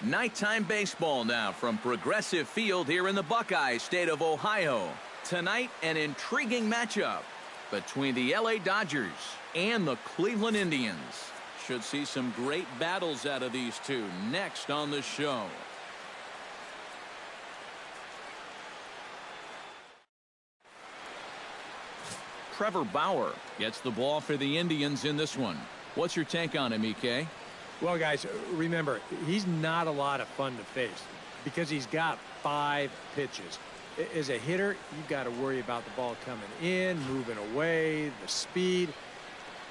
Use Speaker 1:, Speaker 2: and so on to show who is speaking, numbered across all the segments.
Speaker 1: Nighttime baseball now from Progressive Field here in the Buckeye state of Ohio. Tonight, an intriguing matchup between the LA Dodgers and the Cleveland Indians. Should see some great battles out of these two next on the show. Trevor Bauer gets the ball for the Indians in this one. What's your take on him, EK?
Speaker 2: Well, guys, remember, he's not a lot of fun to face because he's got 5 pitches. As a hitter, you've got to worry about the ball coming in, moving away, the speed.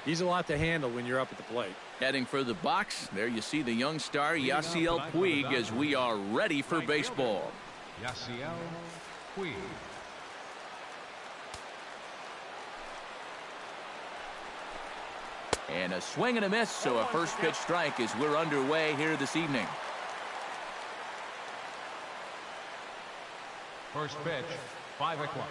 Speaker 2: He's a lot to handle when you're up at the plate.
Speaker 1: Heading for the box, there you see the young star Yasiel Puig as we are ready for baseball.
Speaker 3: Yasiel Puig.
Speaker 1: And a swing and a miss, so a first pitch strike as we're underway here this evening.
Speaker 3: First pitch, 5 o'clock.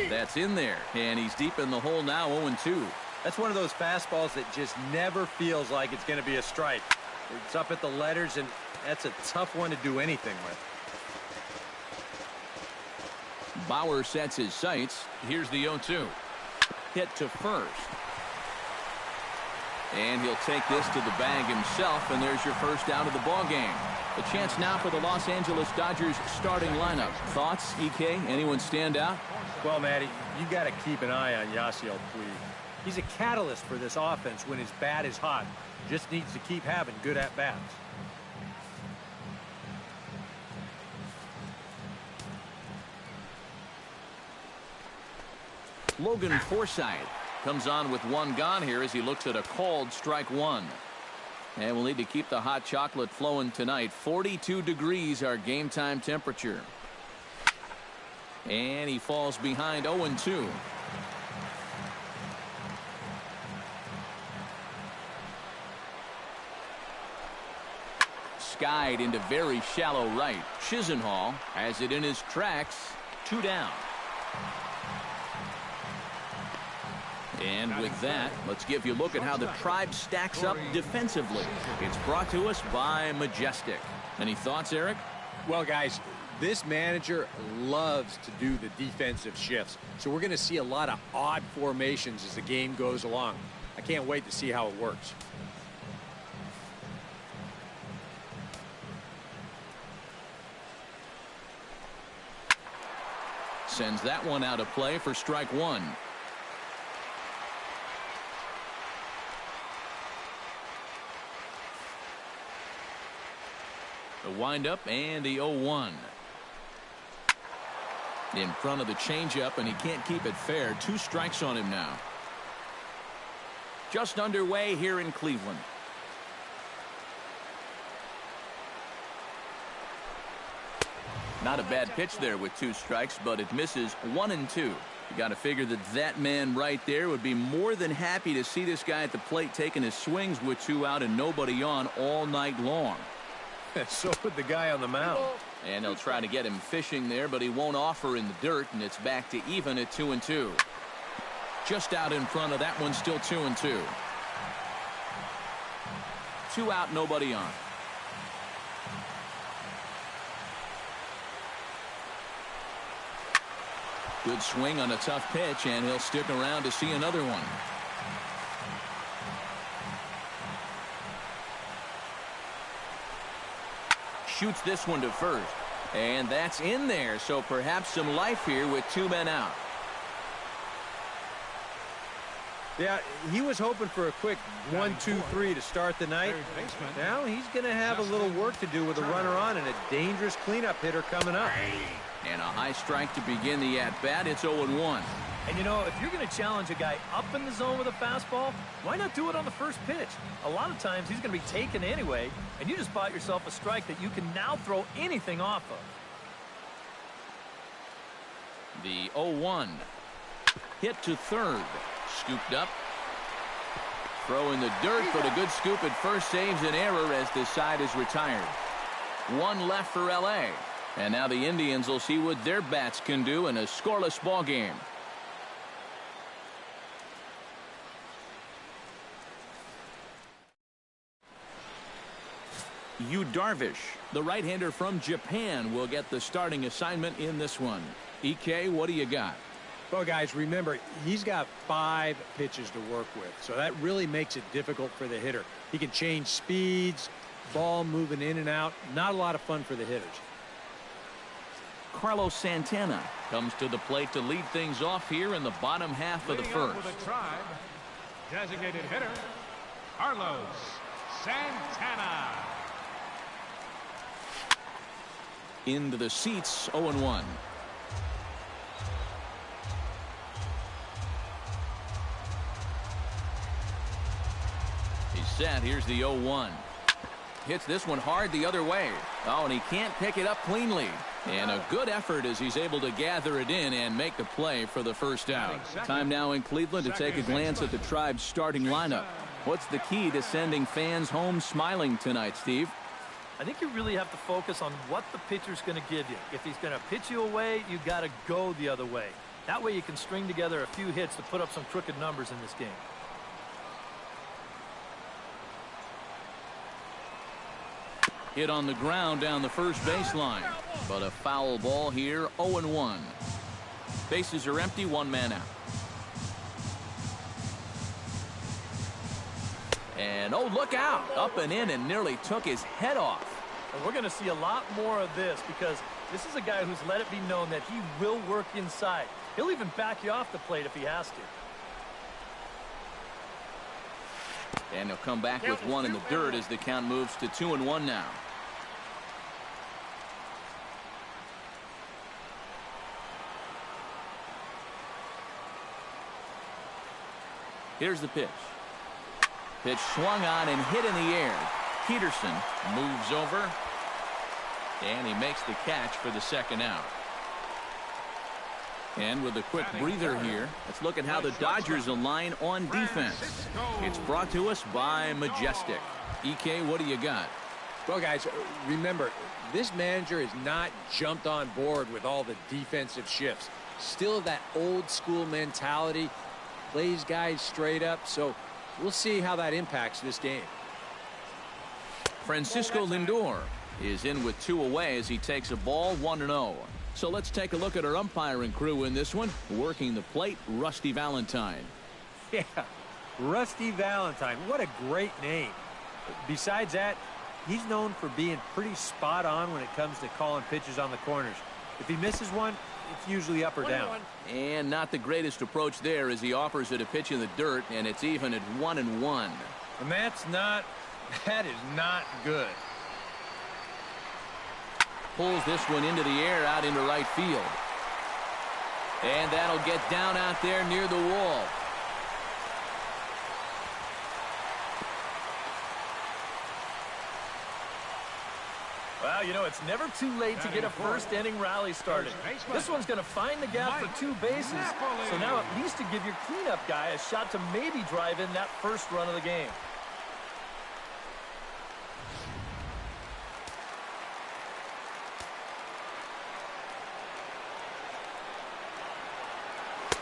Speaker 1: That's in there, and he's deep in the hole now, 0-2.
Speaker 2: That's one of those fastballs that just never feels like it's going to be a strike. It's up at the letters, and that's a tough one to do anything with.
Speaker 1: Bauer sets his sights. Here's the 0-2. Hit to first. And he'll take this to the bag himself, and there's your first out of the ball game. A chance now for the Los Angeles Dodgers starting lineup. Thoughts, EK? Anyone stand out?
Speaker 2: Well, Matty, you got to keep an eye on Yasiel Puig. He's a catalyst for this offense when his bat is hot. Just needs to keep having good at-bats.
Speaker 1: Logan Forsythe comes on with 1 gone here as he looks at a called strike 1. And we'll need to keep the hot chocolate flowing tonight. 42 degrees our game time temperature. And he falls behind 0-2. Skied into very shallow right. Chisenhall has it in his tracks. 2 down. And with that, let's give you a look at how the Tribe stacks up defensively. It's brought to us by Majestic. Any thoughts, Eric?
Speaker 2: Well, guys, this manager loves to do the defensive shifts. So we're going to see a lot of odd formations as the game goes along. I can't wait to see how it works.
Speaker 1: Sends that one out of play for strike 1. The windup and the 0-1. In front of the changeup, and he can't keep it fair. 2 strikes on him now. Just underway here in Cleveland. Not a bad pitch there with 2 strikes, but it misses 1-2. You got to figure that man right there would be more than happy to see this guy at the plate taking his swings with 2 out and nobody on all night long.
Speaker 2: So would the guy on the mound.
Speaker 1: And they'll try to get him fishing there, but he won't offer in the dirt, and it's back to even at 2-2. Just out in front of that one, still 2-2. 2 out, nobody on. Good swing on a tough pitch, and he'll stick around to see another one. Shoots this one to first, and that's in there, so perhaps some life here with 2 men out.
Speaker 2: Yeah, he was hoping for a quick 1-2-3 to start the night. Now he's going to have a little work to do with a runner on and a dangerous cleanup hitter coming up.
Speaker 1: And a high strike to begin the at-bat. It's 0-1.
Speaker 4: And, you know, if you're going to challenge a guy up in the zone with a fastball, why not do it on the first pitch? A lot of times he's going to be taken anyway, and you just bought yourself a strike that you can now throw anything off of.
Speaker 1: The 0-1. Hit to third. Scooped up. Throw in the dirt, but a good scoop at first saves an error as this side is retired. 1 left for L.A. And now the Indians will see what their bats can do in a scoreless ball game. Yu Darvish, the right-hander from Japan, will get the starting assignment in this one. EK, what do you got?
Speaker 2: Well, guys, remember, he's got 5 pitches to work with, so that really makes it difficult for the hitter. He can change speeds, ball moving in and out. Not a lot of fun for the hitters.
Speaker 1: Carlos Santana comes to the plate to lead things off here in the bottom half of the first.
Speaker 3: For the Tribe, designated hitter, Carlos Santana.
Speaker 1: Into the seats, 0-1. He's set. Here's the 0-1. Hits this one hard the other way. Oh, and he can't pick it up cleanly. And a good effort as he's able to gather it in and make the play for the first out. Time now in Cleveland to take a glance at the Tribe's starting lineup. What's the key to sending fans home smiling tonight, Steve?
Speaker 4: I think you really have to focus on what the pitcher's going to give you. If he's going to pitch you away, you got to go the other way. That way you can string together a few hits to put up some crooked numbers in this game.
Speaker 1: Hit on the ground down the first baseline, but a foul ball here. 0-1. Bases are empty, 1 man out. And oh, look out, up and in, and nearly took his head off.
Speaker 4: And we're going to see a lot more of this, because this is a guy who's let it be known that he will work inside. He'll even back you off the plate if he has to.
Speaker 1: And he'll come back with 1 in the dirt as the count moves to 2-1 now. Here's the pitch. Pitch swung on and hit in the air. Peterson moves over, and he makes the catch for the second out. And with a quick breather here, let's look at how the Dodgers align on defense. It's brought to us by Majestic. EK, what do you got?
Speaker 2: Well, guys, remember, this manager has not jumped on board with all the defensive shifts. Still that old school mentality, plays guys straight up, so we'll see how that impacts this game.
Speaker 1: Francisco Lindor is in with 2 away as he takes a ball, 1-0. So let's take a look at our umpiring crew in this one. Working the plate, Rusty Valentine.
Speaker 2: Yeah, Rusty Valentine. What a great name. Besides that, he's known for being pretty spot on when it comes to calling pitches on the corners. If he misses one, it's usually up or down.
Speaker 1: And not the greatest approach there as he offers it a pitch in the dirt, and it's even at 1-1.
Speaker 2: And that is not good.
Speaker 1: Pulls this one into the air out into right field. And that'll get down out there near the wall.
Speaker 4: Well, you know, it's never too late to get a first-inning rally started. This one's going to find the gap for 2 bases. So now at least to give your cleanup guy a shot to maybe drive in that first run of the game.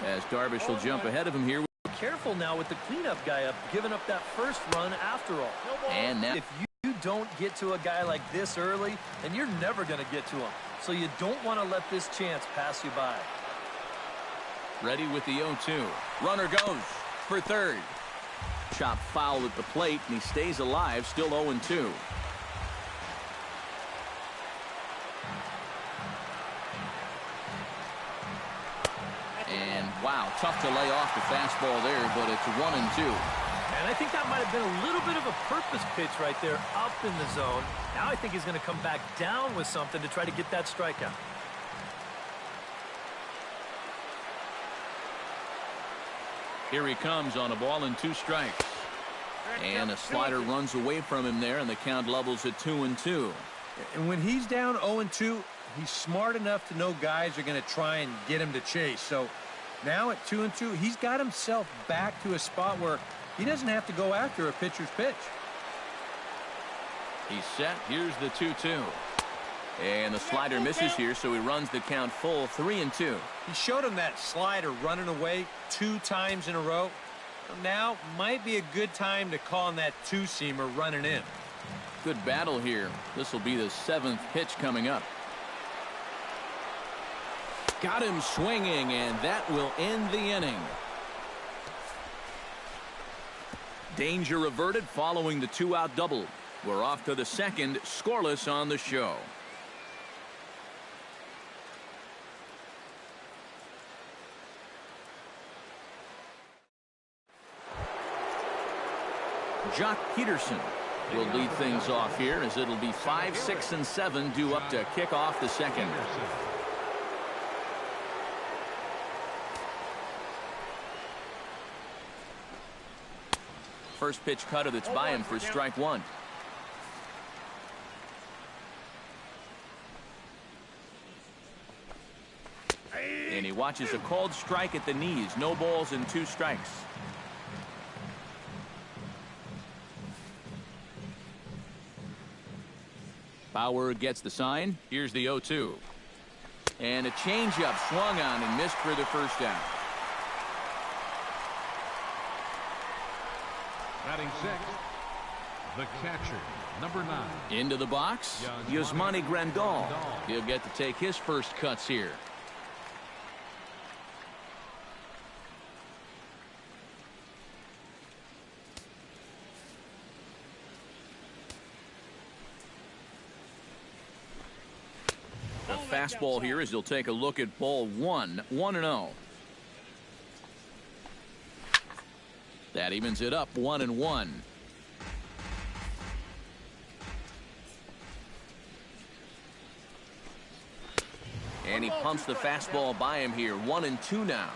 Speaker 1: As Darvish will jump ahead of him here.
Speaker 4: Careful now with the cleanup guy up, giving up that first run after all.
Speaker 1: And now,
Speaker 4: if you don't get to a guy like this early, then you're never going to get to him. So you don't want to let this chance pass you by.
Speaker 1: ready with the 0-2. Runner goes for third. Chop foul at the plate, and he stays alive, still 0-2. And wow, tough to lay off the fastball there, but it's 1-2.
Speaker 4: And I think that might have been a little bit of a purpose pitch right there, up in the zone. Now I think he's going to come back down with something to try to get that strikeout.
Speaker 1: Here he comes on a ball and 2 strikes. And a slider runs away from him there, and the count levels at 2-2.
Speaker 2: And when he's down 0-2, he's smart enough to know guys are going to try and get him to chase. So now at 2-2, he's got himself back to a spot where he doesn't have to go after a pitcher's pitch.
Speaker 1: He's set. Here's the 2-2. And the slider misses here, so he runs the count full, 3-2.
Speaker 2: He showed him that slider running away 2 times in a row. Now might be a good time to call on that 2-seamer running in.
Speaker 1: Good battle here. This will be the 7th pitch coming up. Got him swinging, and that will end the inning. Danger averted following the 2-out double. We're off to the 2nd, scoreless on the show. Jock Peterson will lead things off here, as it'll be 5, 6, and 7 due up to kick off the 2nd. First pitch cutter that's by him for strike 1. And he watches a called strike at the knees. No balls and 2 strikes. Bauer gets the sign. Here's the 0-2. And a changeup swung on and missed for the first down.
Speaker 3: Batting 6th, the catcher, number 9.
Speaker 1: Into the box, Yasmani Grandal. He'll get to take his first cuts here. The fastball here as he'll take a look at ball 1, 1-0. That evens it up 1-1. And he pumps the fastball by him here. 1-2 now.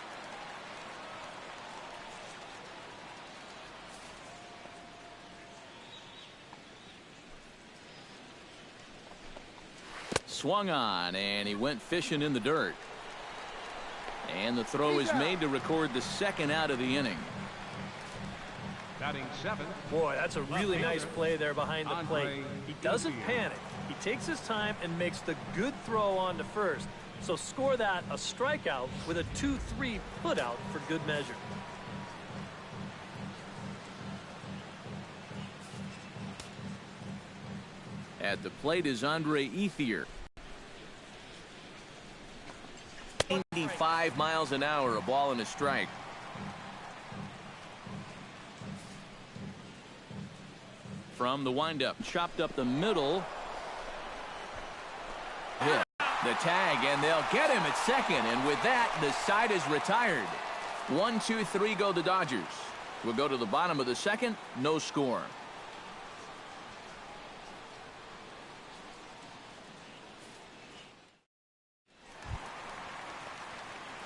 Speaker 1: Swung on, and he went fishing in the dirt. And the throw is made to record the 2nd out of the inning.
Speaker 3: Batting 7th.
Speaker 4: Boy, that's a really nice play there behind the plate. He doesn't panic. He takes his time and makes the good throw on to first. So score that a strikeout with a 2-3 putout for good measure.
Speaker 1: At the plate is Andre Ethier. 95 miles an hour, a ball and a strike. From the windup, chopped up the middle. Hit the tag, and they'll get him at 2nd. And with that, the side is retired. 1, 2, 3 go the Dodgers. We'll go to the bottom of the 2nd. No score.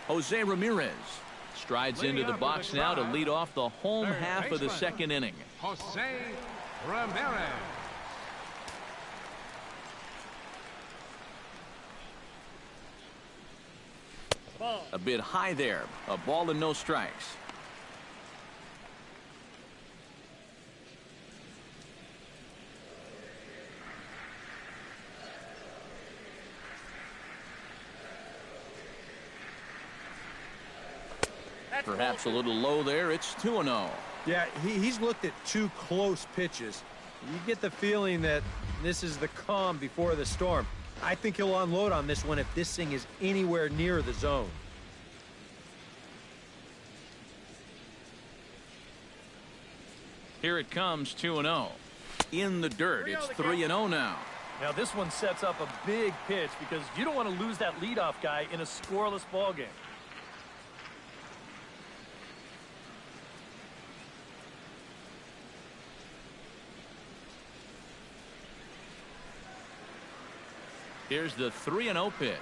Speaker 1: Jose Ramirez strides into the box now to lead off the home half of the 2nd inning.
Speaker 3: Jose Ramirez.
Speaker 1: A bit high there. A ball and no strikes. Perhaps a little low there. It's 2-0.
Speaker 2: Yeah, he's looked at 2 close pitches. You get the feeling that this is the calm before the storm. I think he'll unload on this one if this thing is anywhere near the zone.
Speaker 1: Here it comes, 2-0. In the dirt. It's 3-0 now.
Speaker 4: Now this one sets up a big pitch because you don't want to lose that leadoff guy in a scoreless ball game.
Speaker 1: Here's the 3-0 pitch.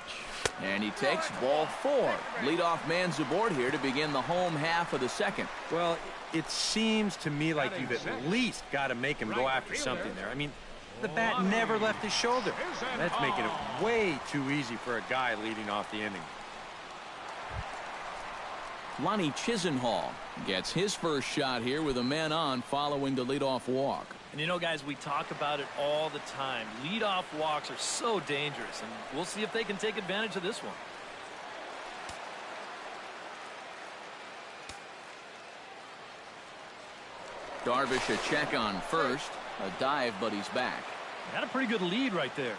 Speaker 1: And he takes ball 4. Leadoff man's aboard here to begin the home half of the 2nd.
Speaker 2: Well, it seems to me like you've at least got to make him go after something there. I mean, the bat never left his shoulder. That's making it way too easy for a guy leading off the inning.
Speaker 1: Lonnie Chisenhall gets his first shot here with a man on following the leadoff walk.
Speaker 4: And you know, guys, we talk about it all the time. Leadoff walks are so dangerous, and we'll see if they can take advantage of this one.
Speaker 1: Darvish a check on first. A dive, but he's back.
Speaker 4: Got a pretty good lead right there.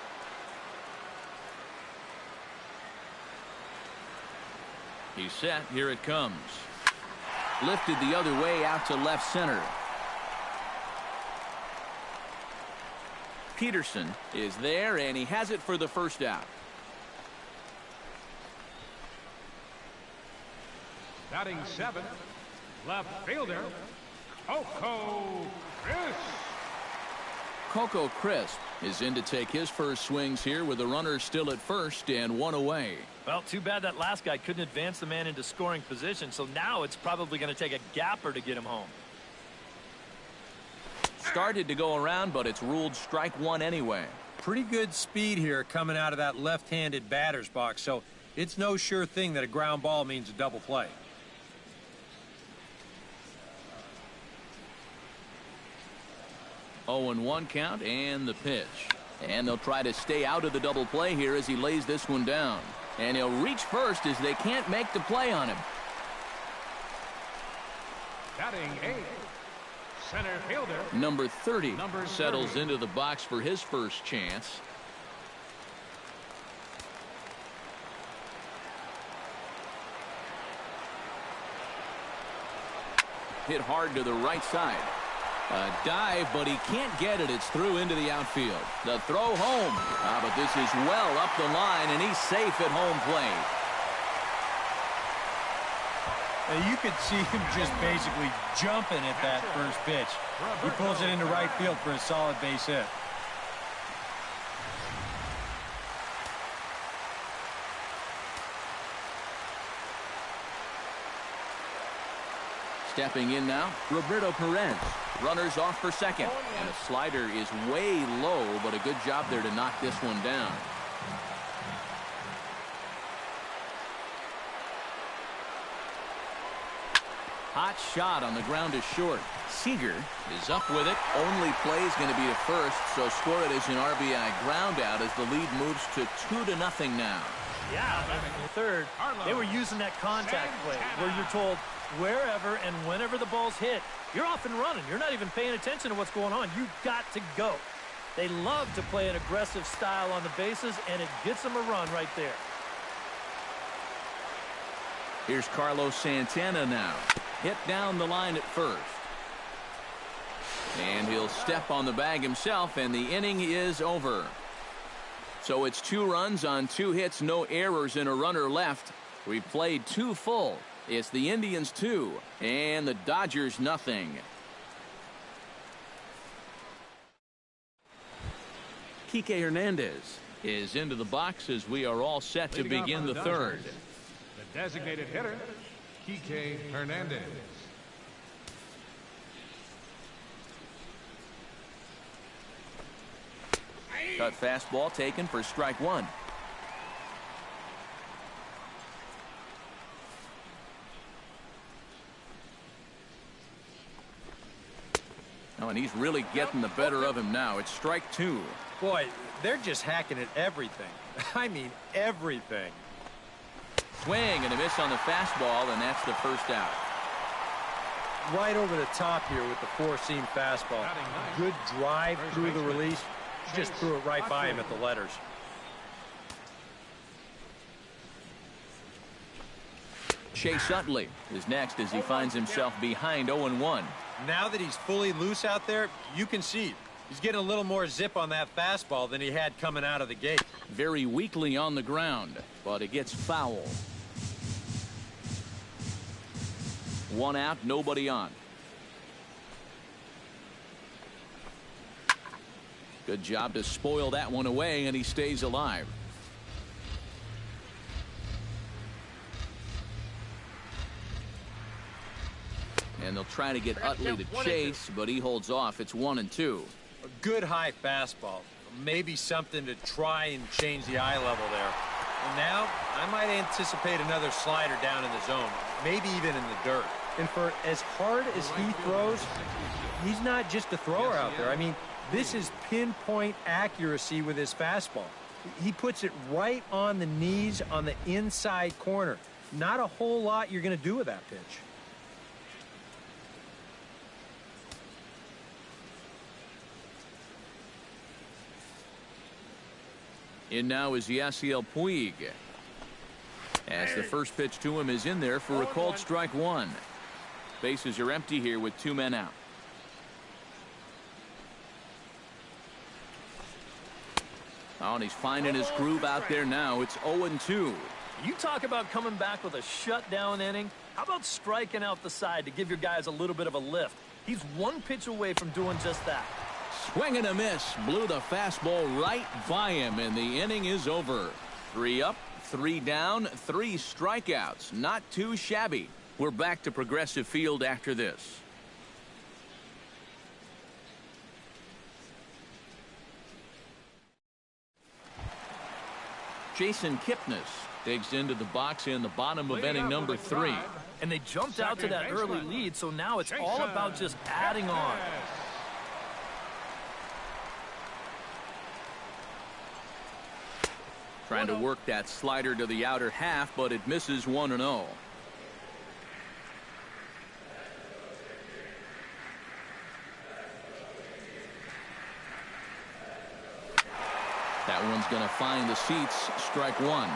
Speaker 1: He's set. Here it comes. Lifted the other way out to left center. Peterson is there, and he has it for the first out.
Speaker 3: Batting 7th, left fielder, Coco Crisp.
Speaker 1: Coco Crisp is in to take his first swings here with the runner still at first and one away.
Speaker 4: Well, too bad that last guy couldn't advance the man into scoring position, so now it's probably going to take a gapper to get him home.
Speaker 1: Started to go around, but it's ruled strike one anyway.
Speaker 2: Pretty good speed here coming out of that left-handed batter's box, so it's no sure thing that a ground ball means a double play.
Speaker 1: Oh, and 1 count and the pitch. And they'll try to stay out of the double play here as he lays this one down. And he'll reach first as they can't make the play on him.
Speaker 3: Batting 8th, center fielder.
Speaker 1: Number 30 settles into the box for his first chance. Hit hard to the right side. A dive, but he can't get it. It's through into the outfield. The throw home. But this is well up the line, and he's safe at home plate.
Speaker 2: Now you could see him just basically jumping at that first pitch. He pulls it into right field for a solid base hit.
Speaker 1: Stepping in now, Roberto Perez. Runners off for second. And a slider is way low, but a good job there to knock this one down. Hot shot on the ground is short. Seager is up with it. Only play is going to be to first, so score it as an RBI ground out as the lead moves to 2-0 now.
Speaker 4: Yeah, in the third, they were using that contact play where you're told wherever and whenever the ball's hit, you're off and running. You're not even paying attention to what's going on. You've got to go. They love to play an aggressive style on the bases, and it gets them a run right there.
Speaker 1: Here's Carlos Santana now. Hit down the line at first. And he'll step on the bag himself, and the inning is over. So it's 2 runs on 2 hits, no errors, and a runner left. We've played 2 full. It's the Indians 2 and the Dodgers nothing. Kike Hernandez is into the box as we are all set to begin the third.
Speaker 3: The designated hitter, Kike Hernandez.
Speaker 1: Cut fastball taken for strike 1. Oh, and he's really getting the better of him now. It's strike 2.
Speaker 2: Boy, they're just hacking at everything. I mean, everything.
Speaker 1: Swing and a miss on the fastball, and that's the first out.
Speaker 2: Right over the top here with the 4-seam fastball. Good drive through the release. Just threw it right by him at the letters.
Speaker 1: Chase Utley is next as he finds himself behind 0-1.
Speaker 2: Now that he's fully loose out there, you can see he's getting a little more zip on that fastball than he had coming out of the gate.
Speaker 1: Very weakly on the ground, but it gets foul. 1 out, nobody on. Good job to spoil that one away, and he stays alive. And they'll try to get Utley to chase, but he holds off. It's 1-2.
Speaker 2: A good high fastball. Maybe something to try and change the eye level there. And now I might anticipate another slider down in the zone, maybe even in the dirt. And for as hard as he throws, he's not just a thrower out there. I mean, this is pinpoint accuracy with his fastball. He puts it right on the knees on the inside corner. Not a whole lot you're going to do with that pitch.
Speaker 1: In now is Yasiel Puig. As the first pitch to him is in there for a called strike one. Bases are empty here with 2 men out. Oh, and he's finding his groove out there now. It's 0-2.
Speaker 4: You talk about coming back with a shutdown inning. How about striking out the side to give your guys a little bit of a lift? He's 1 pitch away from doing just that.
Speaker 1: Swing and a miss. Blew the fastball right by him, and the inning is over. 3 up, 3 down, 3 strikeouts. Not too shabby. We're back to Progressive Field after this. Jason Kipnis digs into the box in the bottom of inning number 3.
Speaker 4: And they jumped out to that early lead, so now it's all about just adding on.
Speaker 1: Trying to work that slider to the outer half, but it misses 1-0. That one's going to find the seats. Strike one.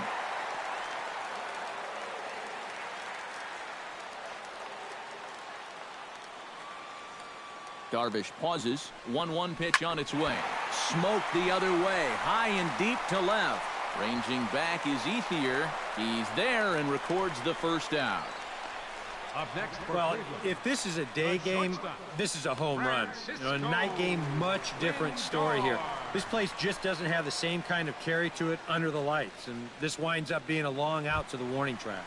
Speaker 1: Darvish pauses. 1-1 pitch on its way. Smoke the other way. High and deep to left. Ranging back is Ethier. He's there and records the first out.
Speaker 3: Up next,
Speaker 2: well, if this is a day game, this is a home run. A night game, much different story here. This place just doesn't have the same kind of carry to it under the lights, and this winds up being a long out to the warning track.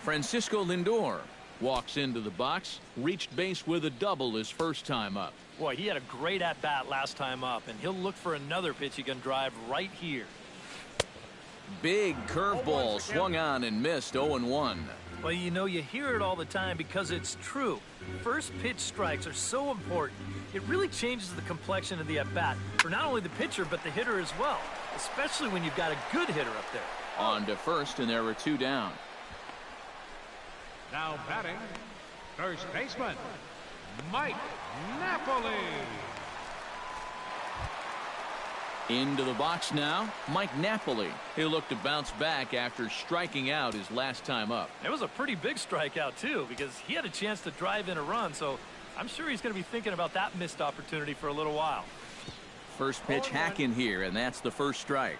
Speaker 1: Francisco Lindor walks into the box, reached base with a double his first time up.
Speaker 4: Boy, he had a great at-bat last time up, and he'll look for another pitch he can drive right here.
Speaker 1: Big curveball swung on and missed. 0-1.
Speaker 4: Well, you know, you hear it all the time because it's true. First pitch strikes are so important. It really changes the complexion of the at-bat for not only the pitcher but the hitter as well, especially when you've got a good hitter up there.
Speaker 1: On to first, and there were 2 down.
Speaker 3: Now batting, first baseman, Mike Napoli.
Speaker 1: Into the box now, Mike Napoli. He'll look to bounce back after striking out his last time up.
Speaker 4: It was a pretty big strikeout, too, because he had a chance to drive in a run, so I'm sure he's going to be thinking about that missed opportunity for a little while.
Speaker 1: First pitch hack in here, and that's the first strike.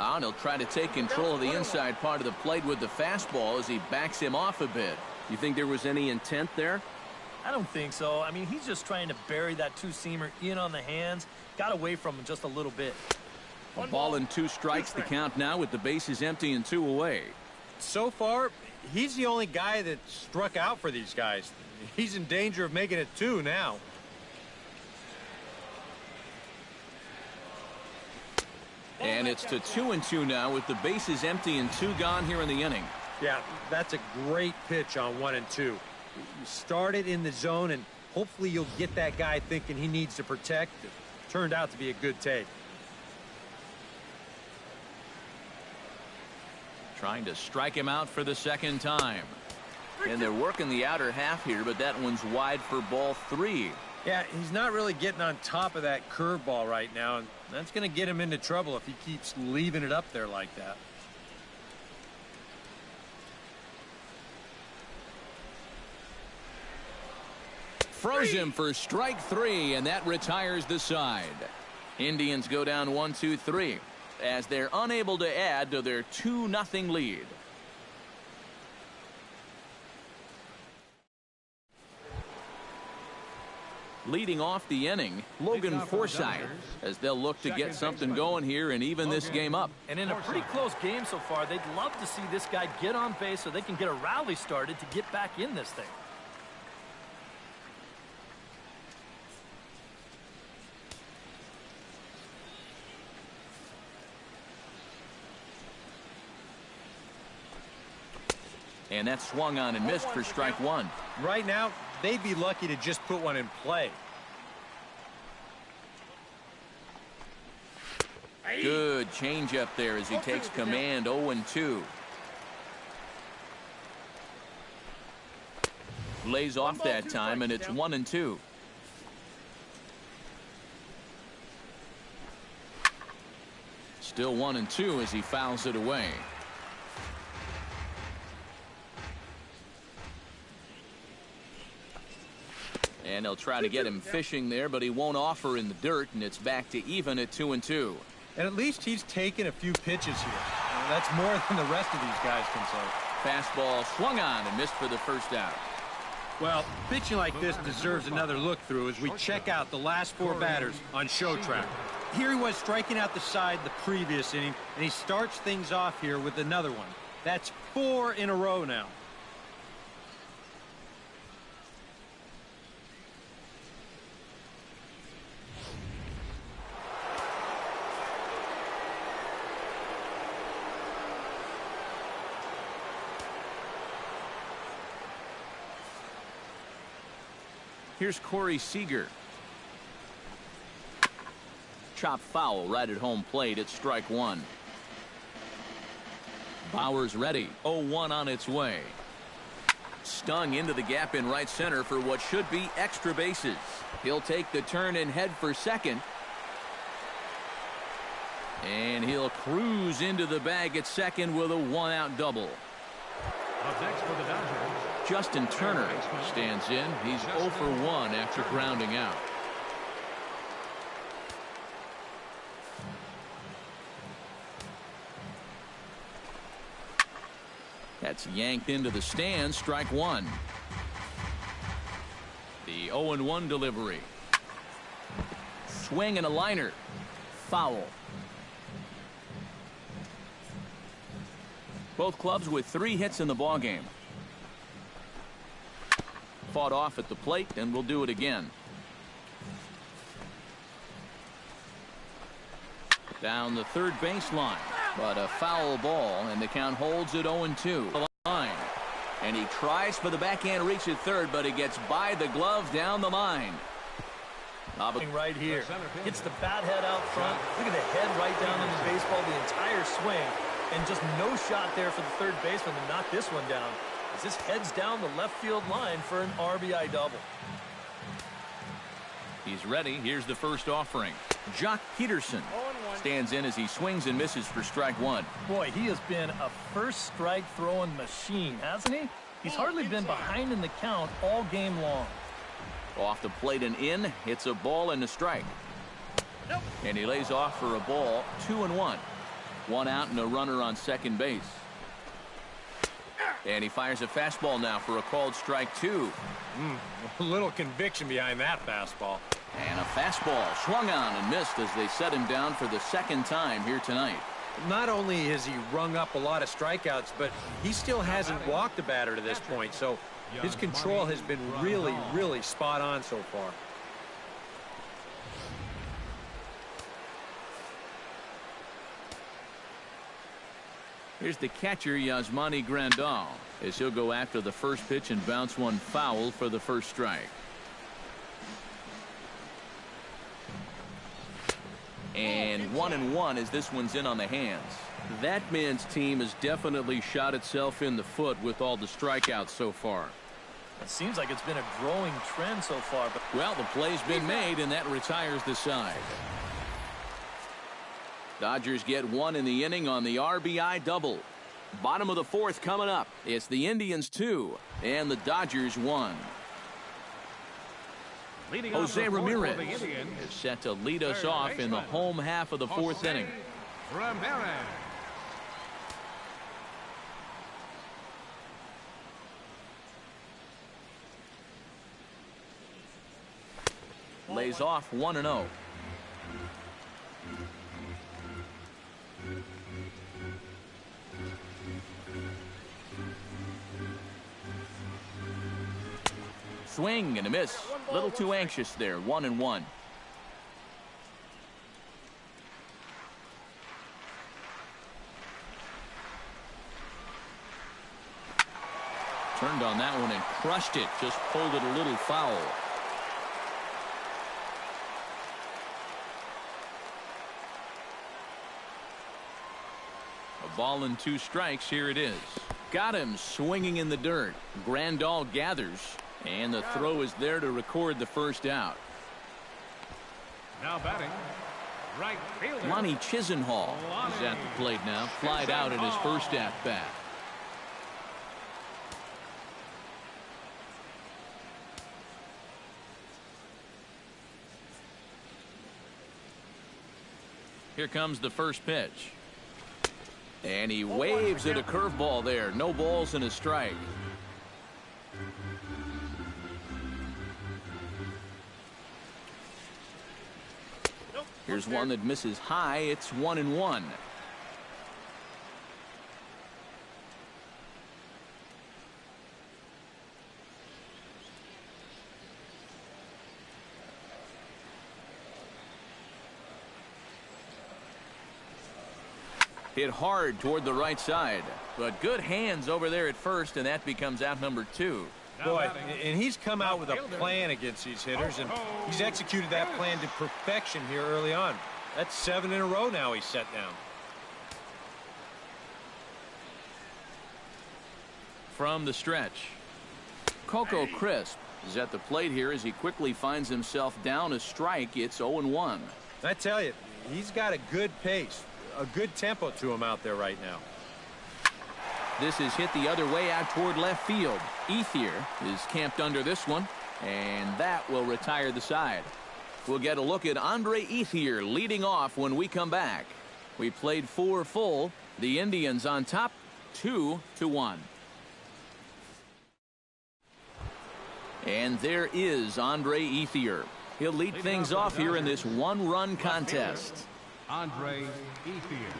Speaker 1: And he'll try to take control of the inside part of the plate with the fastball as he backs him off a bit. You think there was any intent there?
Speaker 4: I don't think so. I mean, he's just trying to bury that 2-seamer in on the hands. Got away from him just a little bit.
Speaker 1: A ball and 2 strikes the count now with the bases empty and 2 away.
Speaker 2: So far, he's the only guy that struck out for these guys. He's in danger of making it 2 now.
Speaker 1: And it's to 2-2 now with the bases empty and 2 gone here in the inning.
Speaker 2: Yeah, that's a great pitch on 1 and 2. You start it in the zone, and hopefully you'll get that guy thinking he needs to protect. It turned out to be a good take.
Speaker 1: Trying to strike him out for the second time. And they're working the outer half here, but that one's wide for ball 3.
Speaker 2: Yeah, he's not really getting on top of that curveball right now, and that's going to get him into trouble if he keeps leaving it up there like that.
Speaker 1: Froze him for strike 3, and that retires the side. Indians go down 1-2-3 as they're unable to add to their 2-0 lead. Leading off the inning, Logan Forsythe, as they'll look to get something going here and even this game up.
Speaker 4: And in a pretty close game so far, they'd love to see this guy get on base so they can get a rally started to get back in this thing.
Speaker 1: And that swung on and missed for strike 1.
Speaker 2: Right now, they'd be lucky to just put one in play.
Speaker 1: Good changeup there as he takes command. 0-2. Lays off that time, and it's 1-2. Still 1-2 as he fouls it away. And they'll try to get him fishing there, but he won't offer in the dirt, and it's back to even at 2-2.
Speaker 2: And at least he's taken a few pitches here. That's more than the rest of these guys can say.
Speaker 1: Fastball swung on and missed for the first out.
Speaker 2: Well, pitching like this deserves another look through as we check out the last 4 batters on show track. Here he was striking out the side the previous inning, and he starts things off here with another one. That's 4 in a row now.
Speaker 1: Here's Corey Seager. Chop foul right at home plate. It's strike 1. Bauer's ready. 0-1 on its way. Stung into the gap in right center for what should be extra bases. He'll take the turn and head for second. And he'll cruise into the bag at second with a 1-out double.
Speaker 3: Up next for the Dodgers,
Speaker 1: Justin Turner stands in. He's 0 for 1 after grounding out. That's yanked into the stands. Strike 1. The 0-1 delivery. Swing and a liner. Foul. Both clubs with 3 hits in the ballgame. Fought off at the plate, and we'll do it again. Down the third baseline, but a foul ball, and the count holds at 0-2. Line, and he tries for the backhand reach at third, but he gets by the glove down the line.
Speaker 4: Right here, gets the bat head out front. Look at the head right down in the baseball, the entire swing, and just no shot there for the third baseman to knock this one down. As this heads down the left field line for an RBI double.
Speaker 1: He's ready. Here's the first offering. Jock Peterson stands in as he swings and misses for strike 1.
Speaker 4: Boy, he has been a first strike throwing machine, hasn't he? He's hardly been behind in the count all game long.
Speaker 1: Off the plate and in. Hits a ball and a strike. And he lays off for a ball. 2-1. 1 out and a runner on second base. And he fires a fastball now for a called strike 2.
Speaker 2: A little conviction behind that fastball.
Speaker 1: And a fastball swung on and missed as they set him down for the second time here tonight.
Speaker 2: Not only has he rung up a lot of strikeouts, but he still hasn't walked a batter to this point, so his control has been really, really spot on so far.
Speaker 1: Here's the catcher, Yasmani Grandal, as he'll go after the first pitch and bounce one foul for the first strike. And 1-1 as this one's in on the hands. That man's team has definitely shot itself in the foot with all the strikeouts so far.
Speaker 4: It seems like it's been a growing trend so far. But
Speaker 1: well, the play's been made, and that retires the side. Dodgers get 1 in the inning on the RBI double. Bottom of the 4th coming up. It's the Indians 2 and the Dodgers 1. Jose Ramirez is set to lead us off in the home half of the 4th inning.
Speaker 3: Ramirez.
Speaker 1: Lays off 1-0. Swing and a miss. A little too anxious there. 1-1. Turned on that one and crushed it. Just pulled it a little foul. A ball and 2 strikes. Here it is. Got him swinging in the dirt. Grandal gathers. And the throw is there to record the first out.
Speaker 3: Now batting, right fielder
Speaker 1: Lonnie Chisenhall is at the plate now. Flied out in his first at-bat. Here comes the first pitch. And he waves at a curveball there. No balls and a strike. Here's one that misses high. It's 1-1. Hit hard toward the right side, but good hands over there at first, and that becomes out number 2.
Speaker 2: Boy, and he's come out with a plan against these hitters, and he's executed that plan to perfection here early on. That's 7 in a row now he's set down.
Speaker 1: From the stretch, Coco Crisp is at the plate here as he quickly finds himself down a strike. It's 0-1.
Speaker 2: I tell you, he's got a good pace, a good tempo to him out there right now.
Speaker 1: This is hit the other way out toward left field. Ethier is camped under this one, and that will retire the side. We'll get a look at Andre Ethier leading off when we come back. We played 4 full. The Indians on top, 2-1. And there is Andre Ethier. He'll lead things off here in this one-run contest.
Speaker 3: Andre Ethier.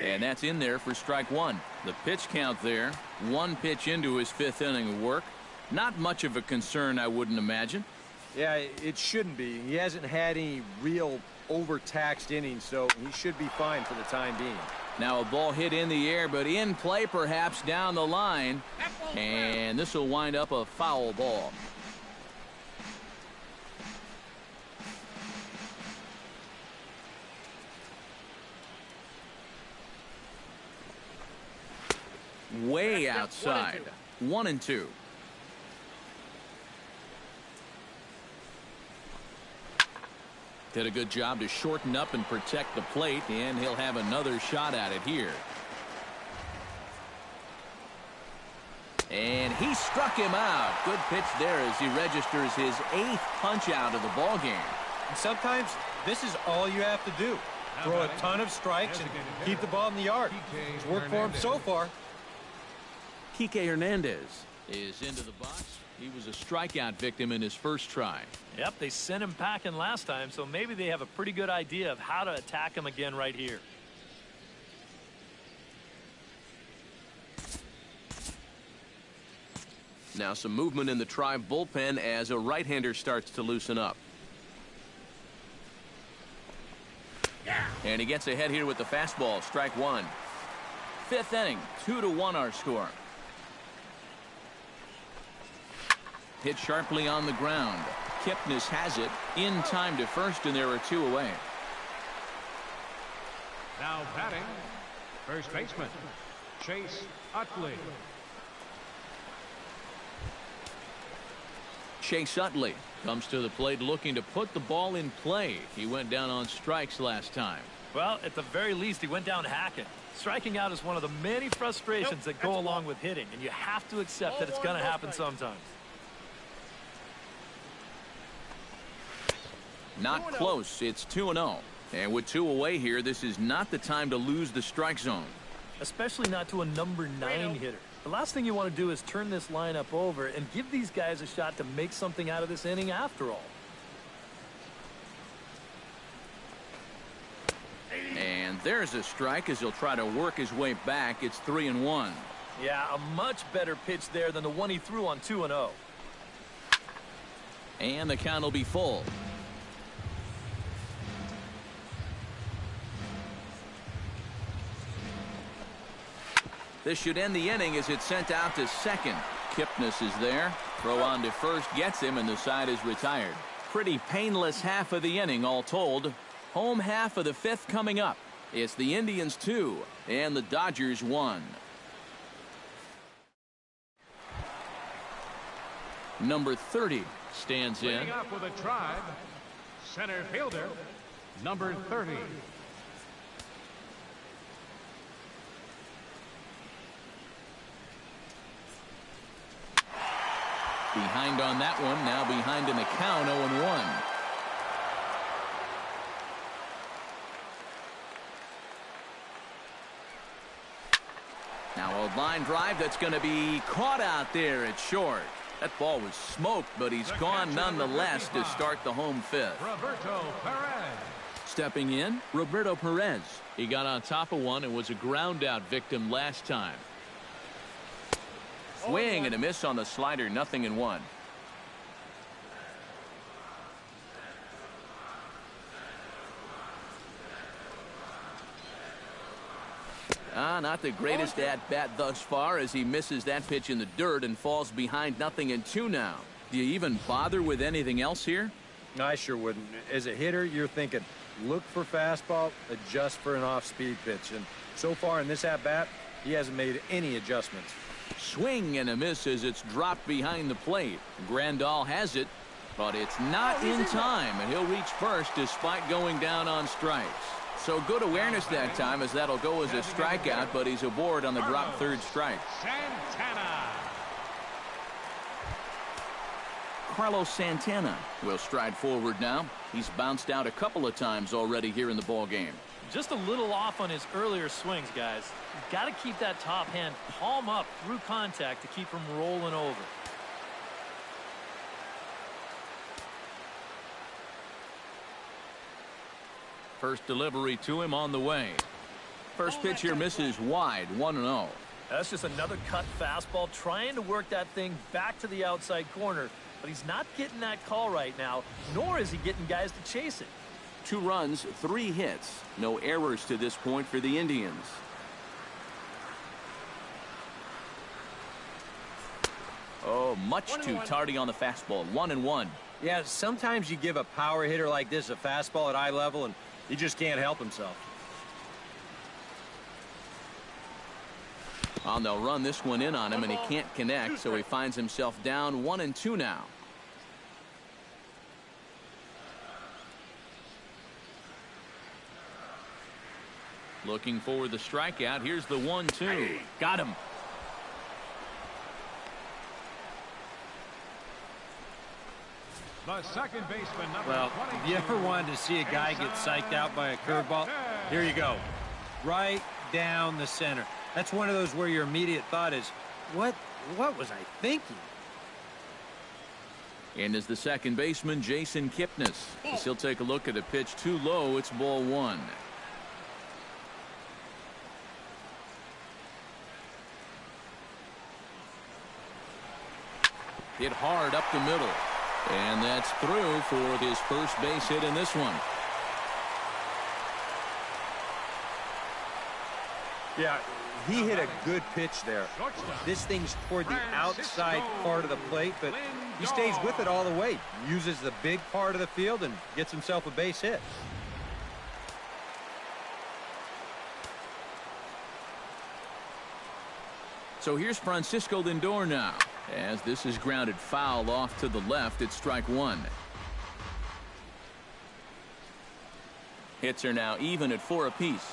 Speaker 1: And that's in there for strike 1. The pitch count there. 1 pitch into his 5th inning of work. Not much of a concern, I wouldn't imagine.
Speaker 2: Yeah, it shouldn't be. He hasn't had any real overtaxed innings, so he should be fine for the time being.
Speaker 1: Now a ball hit in the air, but in play perhaps down the line. And this will wind up a foul ball. Way outside. 1-2. Did a good job to shorten up and protect the plate, and he'll have another shot at it here. And he struck him out. Good pitch there as he registers his 8th punch out of the ball game.
Speaker 2: And sometimes this is all you have to do. Throw a ton of strikes and keep the ball in the yard. It's worked for him so far.
Speaker 1: Kike Hernandez is into the box. He was a strikeout victim in his first try.
Speaker 4: Yep, they sent him packing last time, so maybe they have a pretty good idea of how to attack him again right here.
Speaker 1: Now some movement in the Tribe bullpen as a right-hander starts to loosen up. And he gets ahead here with the fastball. Strike 1. 5th inning. 2-1 our score. Hit sharply on the ground. Kipnis has it in time to first, and there are 2 away.
Speaker 3: Now batting, first baseman, Chase Utley.
Speaker 1: Chase Utley comes to the plate looking to put the ball in play. He went down on strikes last time.
Speaker 4: Well, at the very least, he went down hacking. Striking out is one of the many frustrations that go along with hitting, and you have to accept that it's going to happen sometimes.
Speaker 1: Not close. It's 2-0. And with 2 away here, this is not the time to lose the strike zone.
Speaker 4: Especially not to a number 9 hitter. The last thing you want to do is turn this lineup over and give these guys a shot to make something out of this inning after all.
Speaker 1: And there's a strike as he'll try to work his way back. It's 3-1.
Speaker 4: Yeah, a much better pitch there than the one he threw on 2-0.
Speaker 1: And the count will be full. This should end the inning as it's sent out to second. Kipnis is there. Throw on to first gets him, and the side is retired. Pretty painless half of the inning all told. Home half of the 5th coming up. It's the Indians 2 and the Dodgers 1. Number 30 stands in.
Speaker 3: Leading off with a Tribe, center fielder, number 30.
Speaker 1: Behind on that one, now behind in the count, 0-1. Now a line drive that's going to be caught out there at short. That ball was smoked, but he's gone nonetheless to start the home fifth.
Speaker 3: Roberto Perez.
Speaker 1: Stepping in, Roberto Perez. He got on top of one and was a ground out victim last time. Swing and a miss on the slider, 0-1. Not the greatest at bat thus far as he misses that pitch in the dirt and falls behind 0-2 now. Do you even bother with anything else here?
Speaker 2: I sure wouldn't. As a hitter, you're thinking, look for fastball, adjust for an off-speed pitch. And so far in this at-bat, he hasn't made any adjustments.
Speaker 1: Swing and a miss as it's dropped behind the plate. Grandal has it, but it's not in time, and he'll reach first despite going down on strikes. So good awareness that time, as that'll go as a strikeout, but he's aboard on the drop third strike.
Speaker 3: Santana.
Speaker 1: Carlos Santana will stride forward now. He's bounced out a couple of times already here in the ball game.
Speaker 4: Just a little off on his earlier swings, guys. You've got to keep that top hand palm up through contact to keep him rolling over.
Speaker 1: First delivery to him on the way. First pitch here misses wide, 1-0.
Speaker 4: That's just another cut fastball, trying to work that thing back to the outside corner. But he's not getting that call right now, nor is he getting guys to chase it.
Speaker 1: 2 runs, 3 hits. No errors to this point for the Indians. Oh, much too tardy on the fastball. 1-1.
Speaker 2: Yeah, sometimes you give a power hitter like this a fastball at eye level, and he just can't help himself.
Speaker 1: Well, they'll run this one in on him, and he can't connect, so he finds himself down 1-2 now. Looking for the strikeout. Here's the 1-2. Got him.
Speaker 3: The second baseman, number
Speaker 2: Well,
Speaker 3: 22.
Speaker 2: if you ever wanted to see a guy get psyched out by a curveball, here you go. Right down the center. That's one of those where your immediate thought is, what was I thinking?
Speaker 1: And as the second baseman, Jason Kipnis. As he'll take a look at a pitch too low. It's ball 1. Hit hard up the middle. And that's through for his first base hit in this one.
Speaker 2: Yeah, he hit a good pitch there. This thing's toward the outside part of the plate, but he stays with it all the way. Uses the big part of the field and gets himself a base hit.
Speaker 1: So here's Francisco Lindor now. As this is grounded foul off to the left, it's strike 1. Hits are now even at 4 apiece.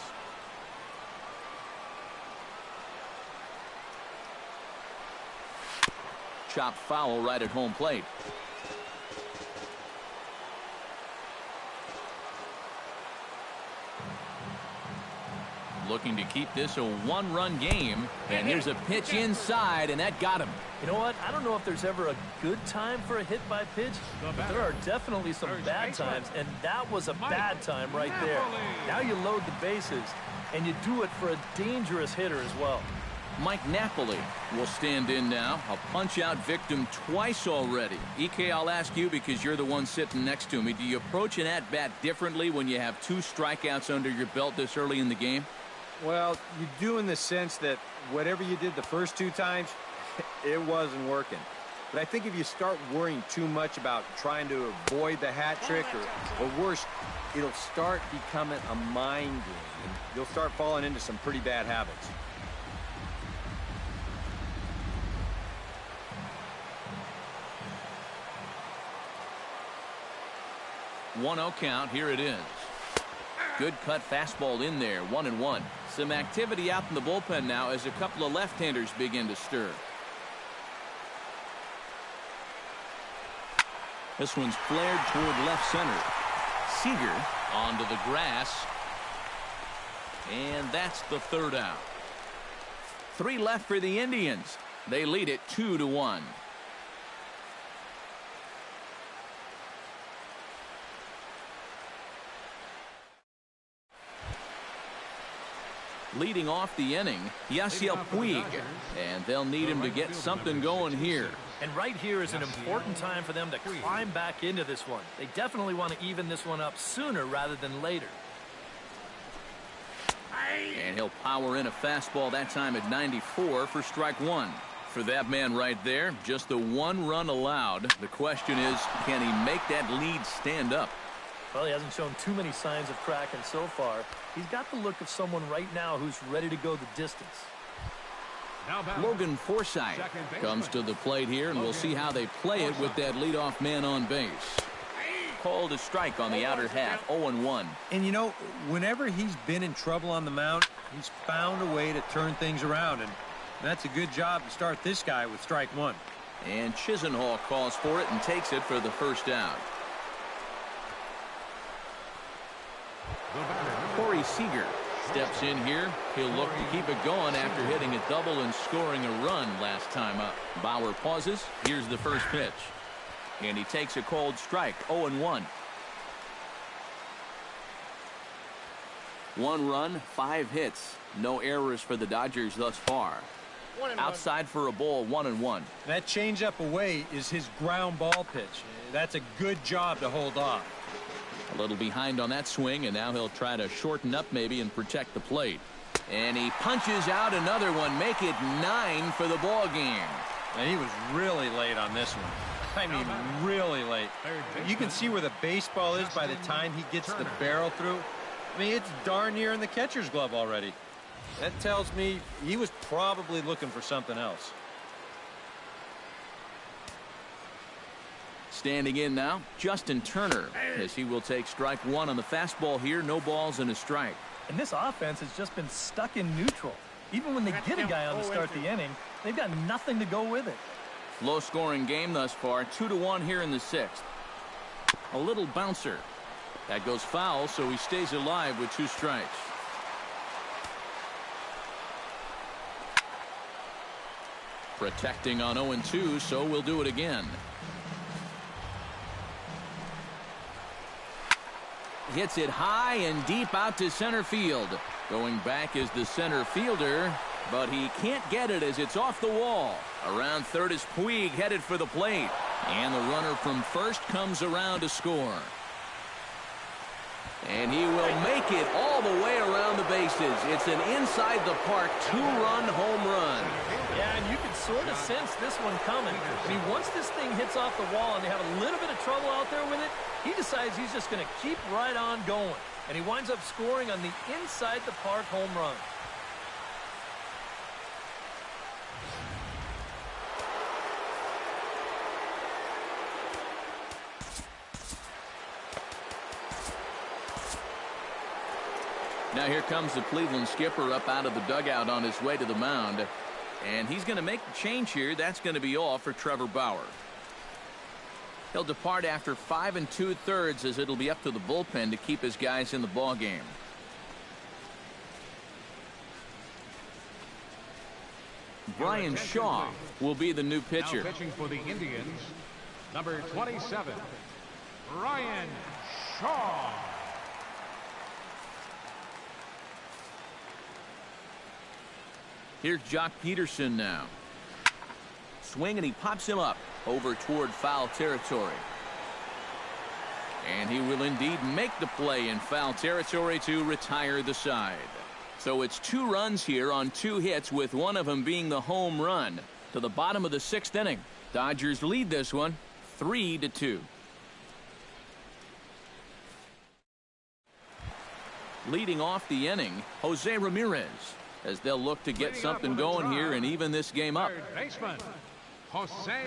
Speaker 1: Chopped foul right at home plate. Looking to keep this a 1-run game, and here's a pitch inside, and that got him.
Speaker 4: You know what? I don't know if there's ever a good time for a hit by pitch, but there are definitely some bad times, and that was a bad time right there. Now you load the bases, and you do it for a dangerous hitter as well.
Speaker 1: Mike Napoli will stand in now. A punch-out victim twice already. EK, I'll ask you because you're the one sitting next to me. Do you approach an at-bat differently when you have 2 strikeouts under your belt this early in the game?
Speaker 2: Well, you do in the sense that whatever you did the first 2 times, it wasn't working. But I think if you start worrying too much about trying to avoid the hat trick, or worse, it'll start becoming a mind game, and you'll start falling into some pretty bad habits.
Speaker 1: 1-0 count. Here it is. Good cut fastball in there. 1-1. Some activity out in the bullpen now as a couple of left-handers begin to stir. This one's flared toward left center. Seager onto the grass. And that's the third out. 3 left for the Indians. They lead it 2-1. Leading off the inning, Yasiel Puig, and they'll need him to get something going here.
Speaker 4: And right here is an important time for them to climb back into this one. They definitely want to even this one up sooner rather than later.
Speaker 1: And he'll power in a fastball that time at 94 for strike 1. For that man right there, just the 1 run allowed. The question is, can he make that lead stand up?
Speaker 4: Well, he hasn't shown too many signs of cracking so far. He's got the look of someone right now who's ready to go the distance.
Speaker 1: Logan Forsythe comes to the plate here, and we'll see how they play it with that leadoff man on base. Called a strike on the outer half, 0-1.
Speaker 2: And, you know, whenever he's been in trouble on the mound, he's found a way to turn things around, and that's a good job to start this guy with strike 1.
Speaker 1: And Chisenhall calls for it and takes it for the first out. Corey Seager steps in here. He'll look to keep it going after hitting a double and scoring a run last time up. Bauer pauses. Here's the first pitch. And he takes a cold strike, 0-1. 1 run, 5 hits. No errors for the Dodgers thus far. Outside for a ball, 1-1.
Speaker 2: That changeup away is his ground ball pitch. That's a good job to hold off.
Speaker 1: A little behind on that swing, and now he'll try to shorten up maybe and protect the plate. And he punches out another one, make it 9 for the ball game.
Speaker 2: And he was really late on this one. I mean, really late. You can see where the baseball is by the time he gets the barrel through. I mean, it's darn near in the catcher's glove already. That tells me he was probably looking for something else.
Speaker 1: Standing in now, Justin Turner, as he will take strike 1 on the fastball here. No balls and a strike.
Speaker 4: And this offense has just been stuck in neutral. Even when they get a guy on to start the inning, they've got nothing to go with it.
Speaker 1: Low-scoring game thus far, 2-1 here in the 6th. A little bouncer. That goes foul, so he stays alive with 2 strikes. Protecting on 0-2, so we'll do it again. Hits it high and deep out to center field. Going back is the center fielder, but he can't get it as it's off the wall. Around third is Puig, headed for the plate. And the runner from first comes around to score. And he will make it all the way around the bases. It's an inside the park 2-run home run.
Speaker 4: Yeah, and you can sort of sense this one coming. I mean, once this thing hits off the wall and they have a little bit of trouble out there with it, he decides he's just going to keep right on going. And he winds up scoring on the inside the park home run.
Speaker 1: Now here comes the Cleveland skipper up out of the dugout on his way to the mound. And he's going to make the change here. That's going to be all for Trevor Bauer. He'll depart after 5 2/3 as it'll be up to the bullpen to keep his guys in the ball game. Brian Shaw will be the new pitcher.
Speaker 3: Now pitching for the Indians, number 27, Brian Shaw.
Speaker 1: Here's Jock Peterson now. Swing, and he pops him up over toward foul territory. And he will indeed make the play in foul territory to retire the side. So it's 2 runs here on 2 hits, with one of them being the home run. To the bottom of the 6th inning. Dodgers lead this one 3-2. Leading off the inning, Jose Ramirez, as they'll look to get something going here and even this game up.
Speaker 3: Third baseman, Jose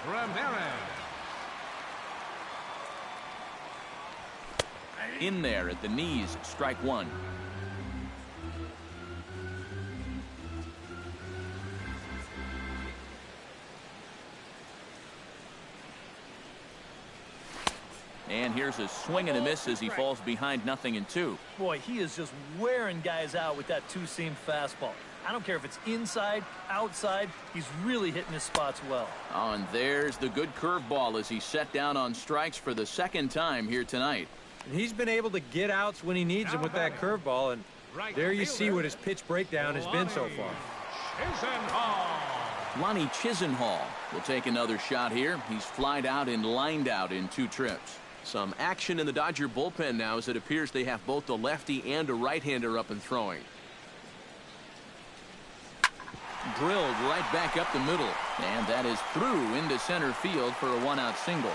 Speaker 3: Ramirez.
Speaker 1: In there at the knees, strike one. And here's a swing and a miss as he falls behind 0-2.
Speaker 4: Boy, he is just wearing guys out with that two-seam fastball. I don't care if it's inside, outside, he's really hitting his spots well.
Speaker 1: Oh, and there's the good curveball as he's set down on strikes for the second time here tonight.
Speaker 2: And he's been able to get outs when he needs them with that curveball, and there you see what his pitch breakdown has been so far.
Speaker 1: Lonnie Chisenhall will take another shot here. He's flied out and lined out in 2 trips. Some action in the Dodger bullpen now as it appears they have both a lefty and a right-hander up and throwing. Drilled right back up the middle, and that is through into center field for a 1-out single.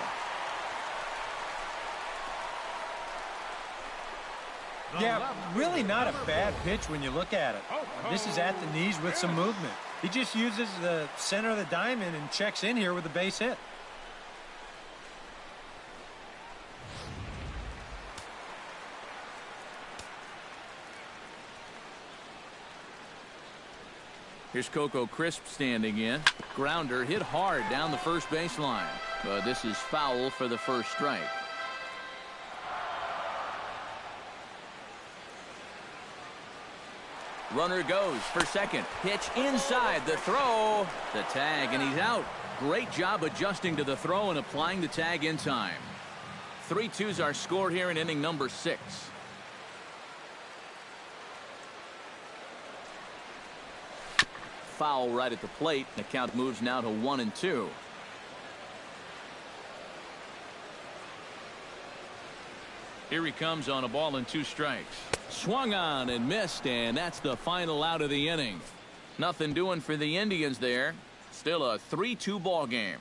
Speaker 2: Yeah, really not a bad pitch when you look at it. This is at the knees with some movement. He just uses the center of the diamond and checks in here with a base hit.
Speaker 1: Here's Coco Crisp standing in. Grounder hit hard down the first baseline. But this is foul for the first strike. Runner goes for second. Pitch inside. The throw. The tag, and he's out. Great job adjusting to the throw and applying the tag in time. 3-2's our score here in inning number 6. Foul right at the plate. The count moves now to 1-2. Here he comes on a ball and 2 strikes. Swung on and missed, and that's the final out of the inning. Nothing doing for the Indians there. Still a 3-2 ball game.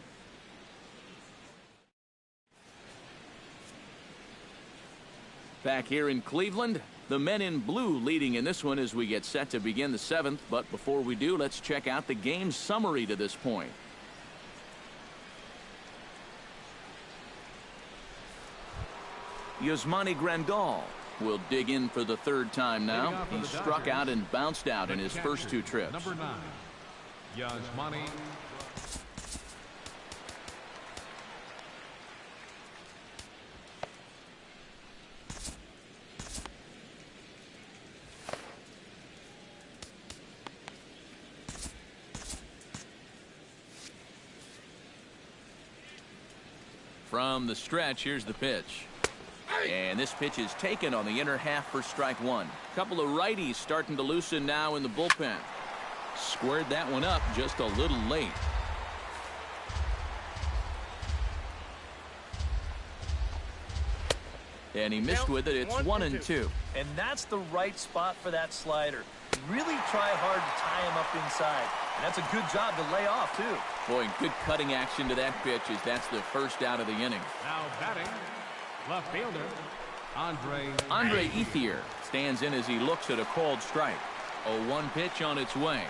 Speaker 1: Back here in Cleveland, the men in blue leading in this one as we get set to begin the 7th. But before we do, let's check out the game summary to this point. Yasmani Grandal will dig in for the 3rd time now. He struck out and bounced out in his first 2 trips.
Speaker 3: Number 9, Yasmani.
Speaker 1: From the stretch, here's the pitch. And this pitch is taken on the inner half for strike 1. Couple of righties starting to loosen now in the bullpen. Squared that one up just a little late. And he missed with it. It's 1-2.
Speaker 4: And that's the right spot for that slider. Really try hard to tie him up inside. And that's a good job to lay off, too.
Speaker 1: Boy, good cutting action to that pitch as that's the first out of the inning.
Speaker 3: Now batting, left fielder,
Speaker 1: Andre Ethier stands in as he looks at a called strike. A 1 pitch on its way.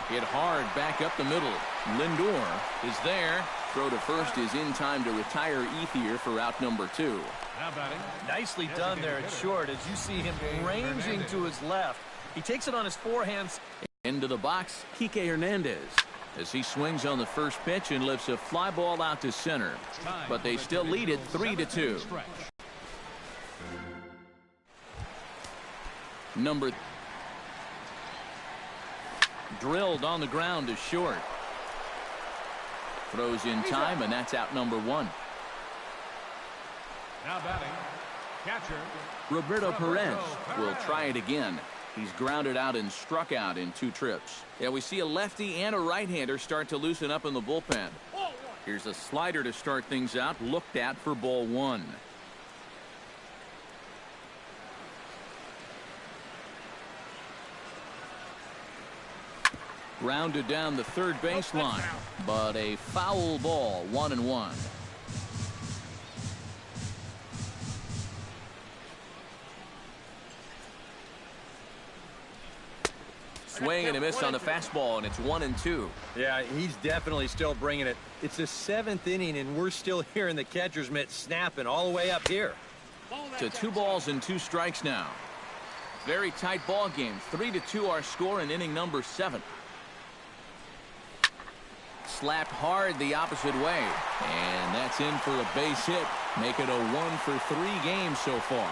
Speaker 1: Hit hard back up the middle. Lindor is there. Throw to first is in time to retire Ethier for out number 2.
Speaker 3: now batting.
Speaker 4: Nicely done there at short as you see him ranging to his left. He takes it on his forehands.
Speaker 1: Into the box, Kike Hernandez as he swings on the first pitch and lifts a fly ball out to center. But they still lead it 3-2. Number drilled on the ground to short. Throws in time, and that's out number 1.
Speaker 3: Now batting, catcher
Speaker 1: Roberto Perez will try it again. He's grounded out and struck out in 2 trips. Yeah, we see a lefty and a right-hander start to loosen up in the bullpen. Here's a slider to start things out, looked at for ball 1. Grounded down the third baseline, but a foul ball, 1-1. Swing and a miss on the fastball, and it's 1-2.
Speaker 2: Yeah, he's definitely still bringing it. It's the 7th inning, and we're still hearing the catcher's mitt snapping all the way up here.
Speaker 1: To 2 balls and 2 strikes now. Very tight ball game. 3-2 our score in inning number 7. Slapped hard the opposite way. And that's in for a base hit. Make it a 1-for-3 game so far.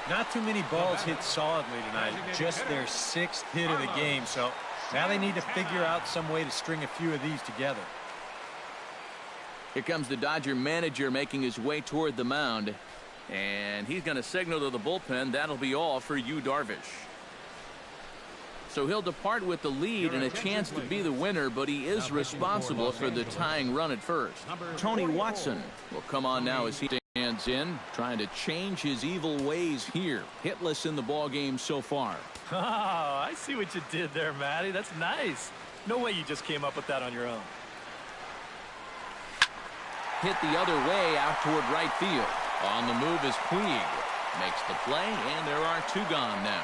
Speaker 2: Not too many balls hit solidly tonight. Just their 6th hit of the game. So now they need to figure out some way to string a few of these together.
Speaker 1: Here comes the Dodger manager making his way toward the mound. And he's going to signal to the bullpen. That'll be all for Yu Darvish. So he'll depart with the lead and a chance to be the winner, but he is responsible for the tying run at first. Tony Watson will come on now as he stands in, trying to change his evil ways here. Hitless in the ball game so far.
Speaker 4: Oh, I see what you did there, Matty. That's nice. No way you just came up with that on your own.
Speaker 1: Hit the other way out toward right field. On the move is Puig. Makes the play, and there are 2 gone now.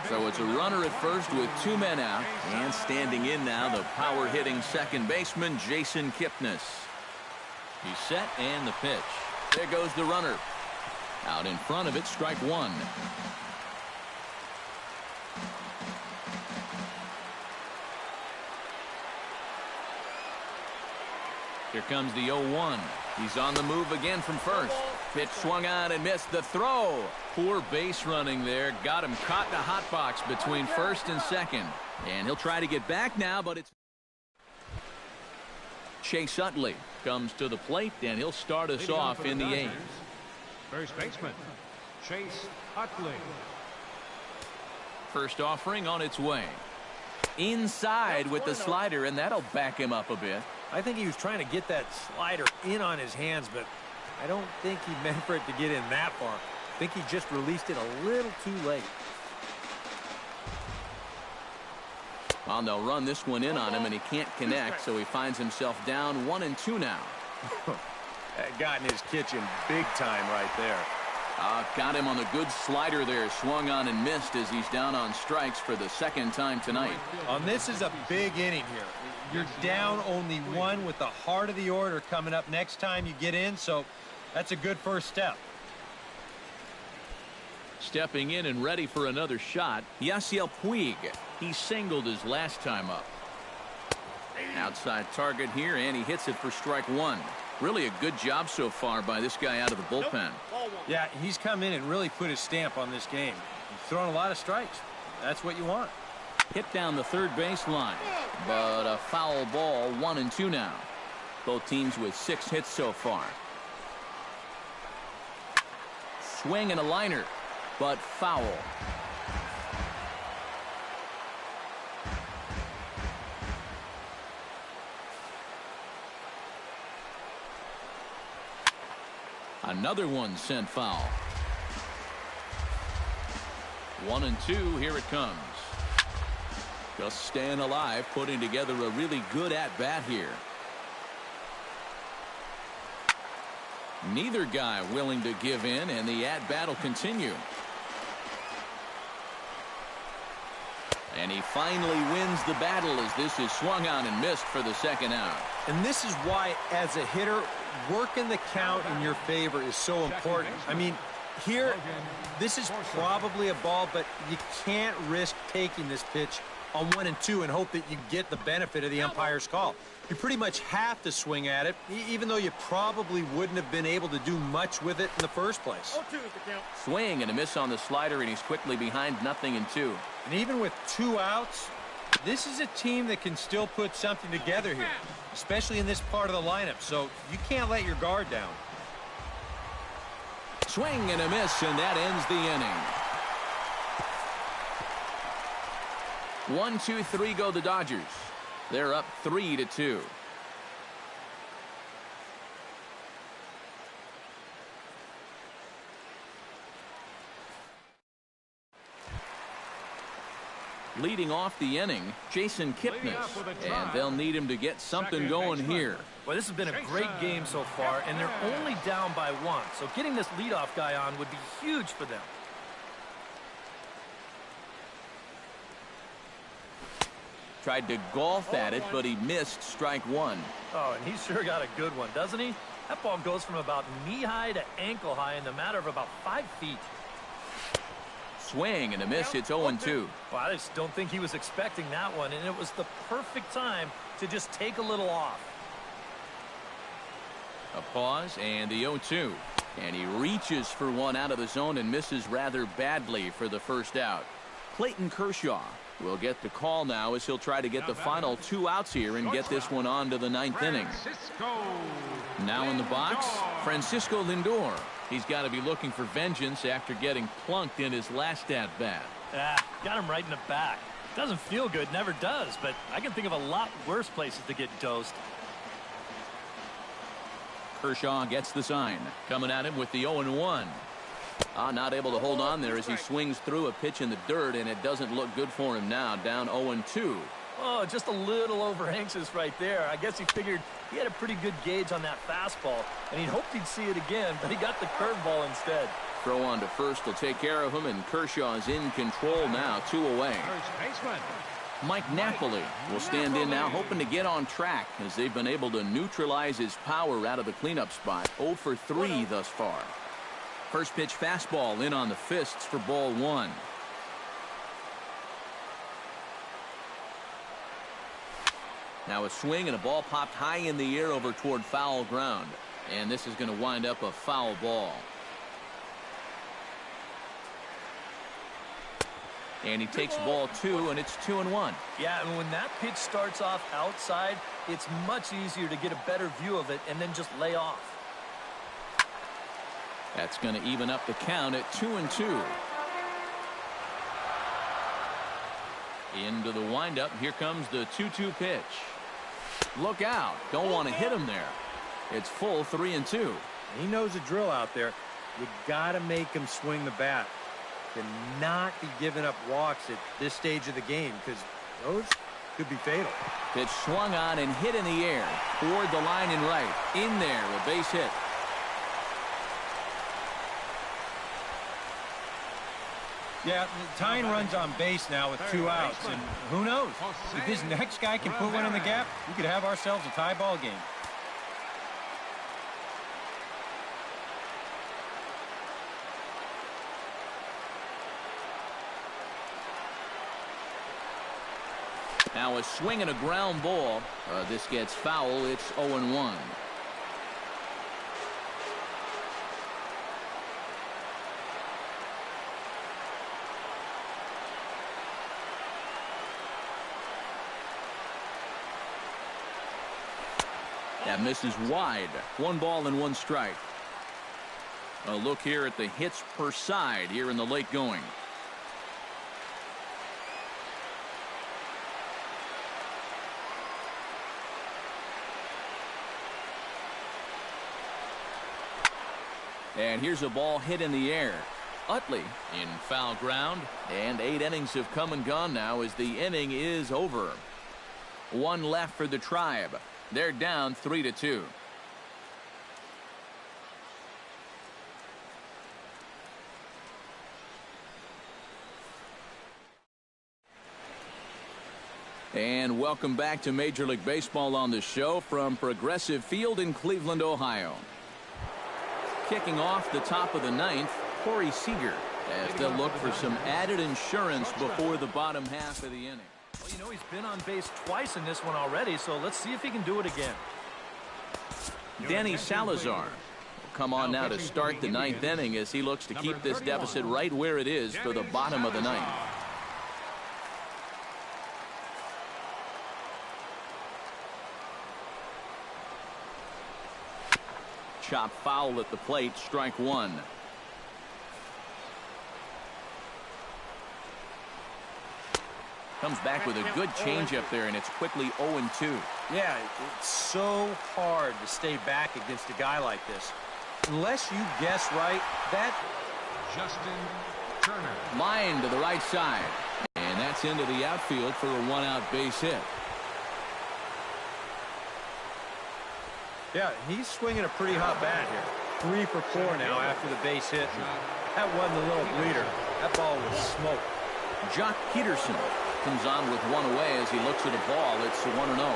Speaker 1: So it's a runner at first with 2 men out. And standing in now, the power-hitting second baseman, Jason Kipnis. He's set, and the pitch. There goes the runner. Out in front of it, strike 1. Here comes the 0-1. He's on the move again from first. Pitch swung on and missed. The throw. Poor base running there. Got him caught in a hot box between first and second. And he'll try to get back now, but it's... Chase Utley comes to the plate, and he'll start us off in the 8th.
Speaker 3: First baseman, Chase Utley.
Speaker 1: First offering on its way. Inside with the slider, and that'll back him up a bit.
Speaker 2: I think he was trying to get that slider in on his hands, but I don't think he meant for it to get in that far. I think he just released it a little too late.
Speaker 1: Well, they'll run this one in on him, and he can't connect, so he finds himself down 1-2 now.
Speaker 2: That got in his kitchen big time right there.
Speaker 1: Got him on a good slider there. Swung on and missed as he's down on strikes for the 2nd time tonight.
Speaker 2: This is a big inning here. You're down only 1 with the heart of the order coming up next time you get in, so that's a good first step.
Speaker 1: Stepping in and ready for another shot, Yasiel Puig. He singled his last time up. Outside target here, and he hits it for strike 1. Really a good job so far by this guy out of the bullpen.
Speaker 2: Yeah, he's come in and really put his stamp on this game. He's thrown a lot of strikes. That's what you want.
Speaker 1: Hit down the third baseline, but a foul ball. 1-2 now. Both teams with 6 hits so far. Swing and a liner, but foul. Another one sent foul. 1-2, here it comes. Just staying alive, putting together a really good at-bat here. Neither guy willing to give in, and the at-bat will continue. And he finally wins the battle as this is swung on and missed for the 2nd out.
Speaker 2: And this is why, as a hitter, working the count in your favor is so important. I mean, here, this is probably a ball, but you can't risk taking this pitch on 1-2 and hope that you get the benefit of the umpire's call. You pretty much have to swing at it, even though you probably wouldn't have been able to do much with it in the first place.
Speaker 1: Swing and a miss on the slider, and he's quickly behind 0-2.
Speaker 2: And even with 2 outs, this is a team that can still put something together here, especially in this part of the lineup, so you can't let your guard down.
Speaker 1: Swing and a miss, and that ends the inning. 1, 2, 3 go the Dodgers. They're up 3-2. Leading off the inning, Jason Kipnis, and they'll need him to get something going here.
Speaker 4: Well, this has been a great game so far, and they're only down by 1, so getting this leadoff guy on would be huge for them.
Speaker 1: Tried to golf at it, but he missed strike one.
Speaker 4: Oh, and he sure got a good one, doesn't he? That ball goes from about knee-high to ankle-high in the matter of about 5 feet.
Speaker 1: Swing and a miss. It's 0-2.
Speaker 4: Well, I just don't think he was expecting that one, and it was the perfect time to just take a little off.
Speaker 1: A pause and the 0-2. And he reaches for one out of the zone and misses rather badly for the first out. Clayton Kershaw will get the call now as he'll try to get the final 2 outs here and get this one on to the 9th inning. Now in the box, Francisco Lindor. He's got to be looking for vengeance after getting plunked in his last at-bat.
Speaker 4: Got him right in the back. Doesn't feel good, never does, but I can think of a lot worse places to get dosed.
Speaker 1: Kershaw gets the sign. Coming at him with the 0-1. Not able to hold on there as he swings through a pitch in the dirt, and it doesn't look good for him now. Down 0-2.
Speaker 4: Oh, just a little over anxious right there. I guess he figured he had a pretty good gauge on that fastball, and he hoped he'd see it again, but he got the curveball instead.
Speaker 1: Throw on to first will take care of him, and Kershaw is in control now, 2 away. Mike Napoli will stand in now, hoping to get on track as they've been able to neutralize his power out of the cleanup spot. 0 for 3 thus far. First pitch fastball in on the fists for ball 1. Now a swing and a ball popped high in the air over toward foul ground. And this is going to wind up a foul ball. And he takes ball 2, and it's 2-1.
Speaker 4: Yeah, and when that pitch starts off outside, it's much easier to get a better view of it and then just lay off.
Speaker 1: That's going to even up the count at 2-2. Into the windup. Here comes the 2-2 pitch. Look out. Don't want to hit him there. It's full 3-2.
Speaker 2: He knows the drill out there. You got to make him swing the bat. Cannot be giving up walks at this stage of the game because those could be fatal.
Speaker 1: Pitch swung on and hit in the air toward the line and right. In there, a base hit.
Speaker 2: Yeah, tying runs on base now with 2 outs, and who knows? If this next guy can put one in the gap, we could have ourselves a tie ball game.
Speaker 1: Now a swing and a ground ball. This gets foul. It's 0-1. That misses wide. 1 ball and 1 strike. A look here at the hits per side here in the late going. And here's a ball hit in the air. Utley in foul ground, and 8 innings have come and gone now as the inning is over. 1 left for the Tribe. They're down 3-2. And welcome back to Major League Baseball on the show from Progressive Field in Cleveland, Ohio. Kicking off the top of the 9th, Corey Seager, as they'll look for some added insurance before the bottom half of the inning.
Speaker 4: Well, you know, he's been on base twice in this one already, so let's see if he can do it again.
Speaker 1: Danny Salazar will come on now to start the 9th inning as he looks to keep this deficit right where it is for the bottom of the 9th. Chop foul at the plate, strike 1. Comes back with a good changeup there, and it's quickly 0-2.
Speaker 2: Yeah, it's so hard to stay back against a guy like this. Unless you guess right, that...
Speaker 3: Justin Turner.
Speaker 1: Line to the right side. And that's into the outfield for a 1-out base hit.
Speaker 2: Yeah, he's swinging a pretty hot bat here. 3 for 4 now after the base hit. That wasn't a little bleeder. That ball was smoke.
Speaker 1: Jock Peterson comes on with one away as he looks at a ball. It's 1-0.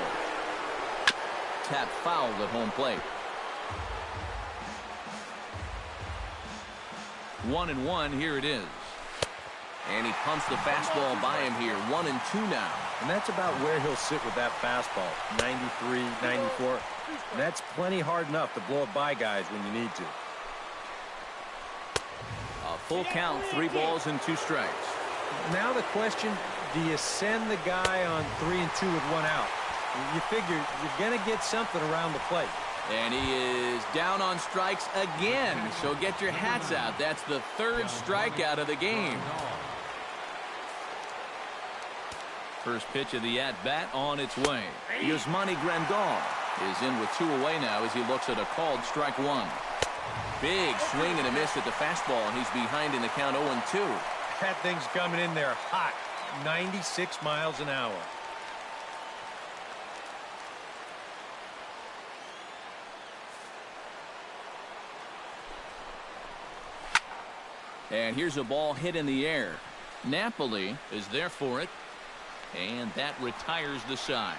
Speaker 1: Tap fouled at home plate. 1-1. Here it is. And he pumps the fastball by him here. 1-2 now.
Speaker 2: And that's about where he'll sit with that fastball. 93, 94. And that's plenty hard enough to blow it by guys when you need to.
Speaker 1: A full count, 3 balls and 2 strikes.
Speaker 2: Now the question, do you send the guy on 3-2 with 1 out? You figure you're going to get something around the plate.
Speaker 1: And he is down on strikes again. So get your hats out. That's the 3rd strikeout of the game. First pitch of the at-bat on its way. Yasmani Grandal is in with 2 away now as he looks at a called strike 1. Big swing and a miss at the fastball, and he's behind in the count 0-2.
Speaker 2: That thing's coming in there hot. 96 miles an hour.
Speaker 1: And here's a ball hit in the air. Napoli is there for it. And that retires the side.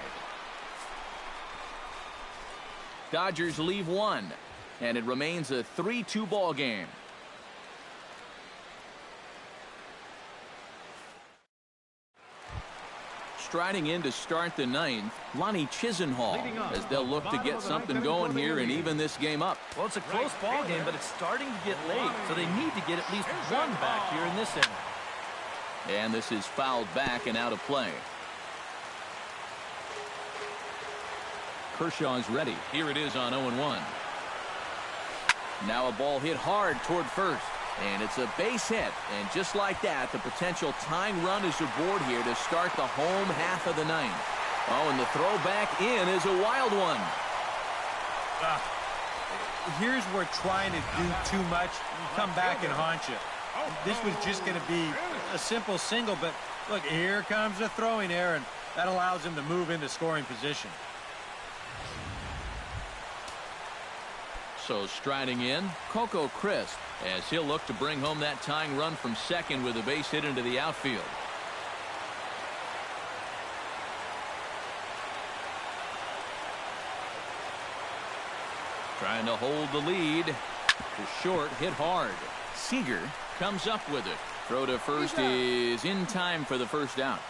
Speaker 1: Dodgers leave 1. And it remains a 3-2 ball game. Striding in to start the 9th, Lonnie Chisenhall, as they'll look to get something going here and even this game up.
Speaker 4: Well, it's a close ball game, but it's starting to get late, so they need to get at least 1 back here in this inning.
Speaker 1: And this is fouled back and out of play. Kershaw's ready. Here it is on 0-1. Now a ball hit hard toward first. And it's a base hit. And just like that, the potential tying run is aboard here to start the home half of the 9th. Oh, and the throw back in is a wild one.
Speaker 2: Here's where trying to do too much, come back and haunt you. This was just going to be a simple single, but look, here comes the throwing error, and that allows him to move into scoring position.
Speaker 1: So striding in, Coco Crisp, as he'll look to bring home that tying run from second with a base hit into the outfield. Trying to hold the lead. To short, hit hard. Seager comes up with it. Throw to first is in time for the first out.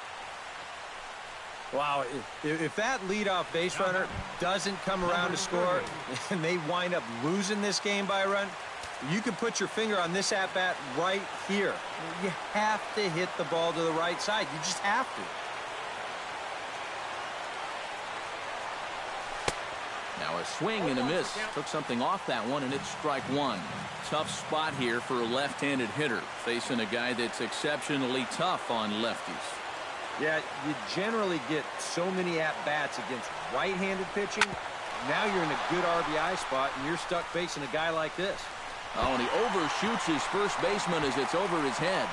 Speaker 2: Wow, if that leadoff base runner doesn't come around to score and they wind up losing this game by a run, you can put your finger on this at-bat right here. You have to hit the ball to the right side. You just have to.
Speaker 1: Now a swing and a miss. Took something off that one, and it's strike 1. Tough spot here for a left-handed hitter, facing a guy that's exceptionally tough on lefties.
Speaker 2: Yeah, you generally get so many at-bats against right-handed pitching. Now you're in a good RBI spot, and you're stuck facing a guy like this.
Speaker 1: Oh, and he overshoots his first baseman as it's over his head.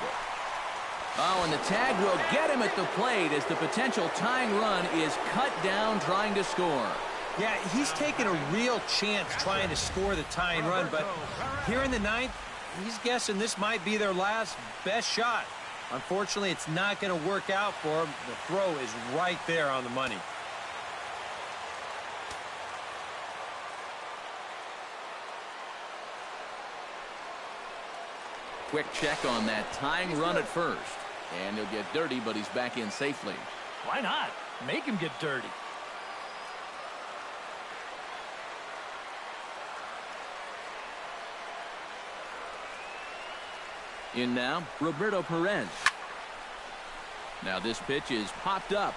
Speaker 1: Oh, and the tag will get him at the plate as the potential tying run is cut down trying to score.
Speaker 2: Yeah, he's taking a real chance trying to score the tying run, but here in the 9th, he's guessing this might be their last best shot. Unfortunately, it's not going to work out for him. The throw is right there on the money.
Speaker 1: Quick check on that tying run at first. And he'll get dirty, but he's back in safely.
Speaker 4: Why not? Make him get dirty.
Speaker 1: In now, Roberto Perez. Now this pitch is popped up.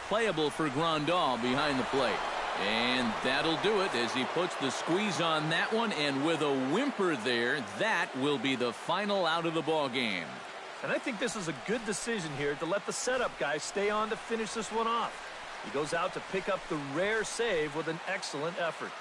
Speaker 1: Playable for Grandal behind the plate. And that'll do it as he puts the squeeze on that one, and with a whimper there, that will be the final out of the ball game.
Speaker 4: And I think this is a good decision here to let the setup guy stay on to finish this one off. He goes out to pick up the rare save with an excellent effort.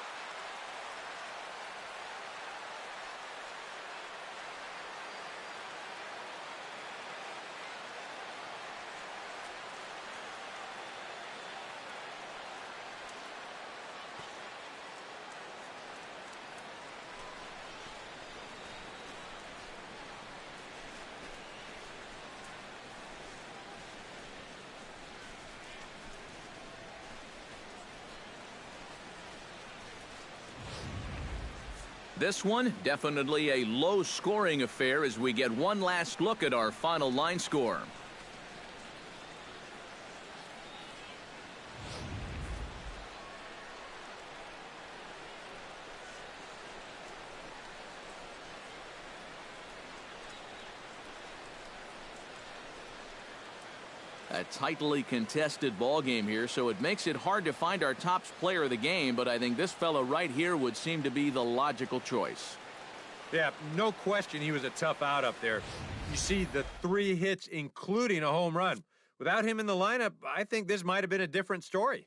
Speaker 1: This one, definitely a low-scoring affair as we get one last look at our final line score. A tightly contested ball game here, so it makes it hard to find our top player of the game, but I think this fella right here would seem to be the logical choice.
Speaker 2: Yeah, no question he was a tough out up there. You see the 3 hits, including a home run. Without him in the lineup, I think this might have been a different story.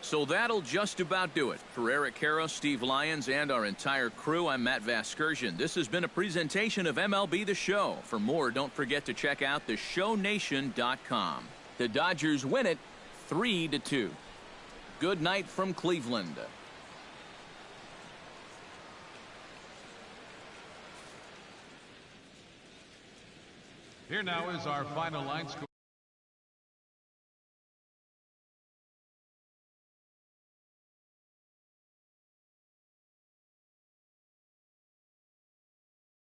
Speaker 1: So that'll just about do it. For Eric Karros, Steve Lyons, and our entire crew, I'm Matt Vasgersian. This has been a presentation of MLB The Show. For more, don't forget to check out theshownation.com. The Dodgers win it 3-2. Good night from Cleveland.
Speaker 3: Here now is our final line score.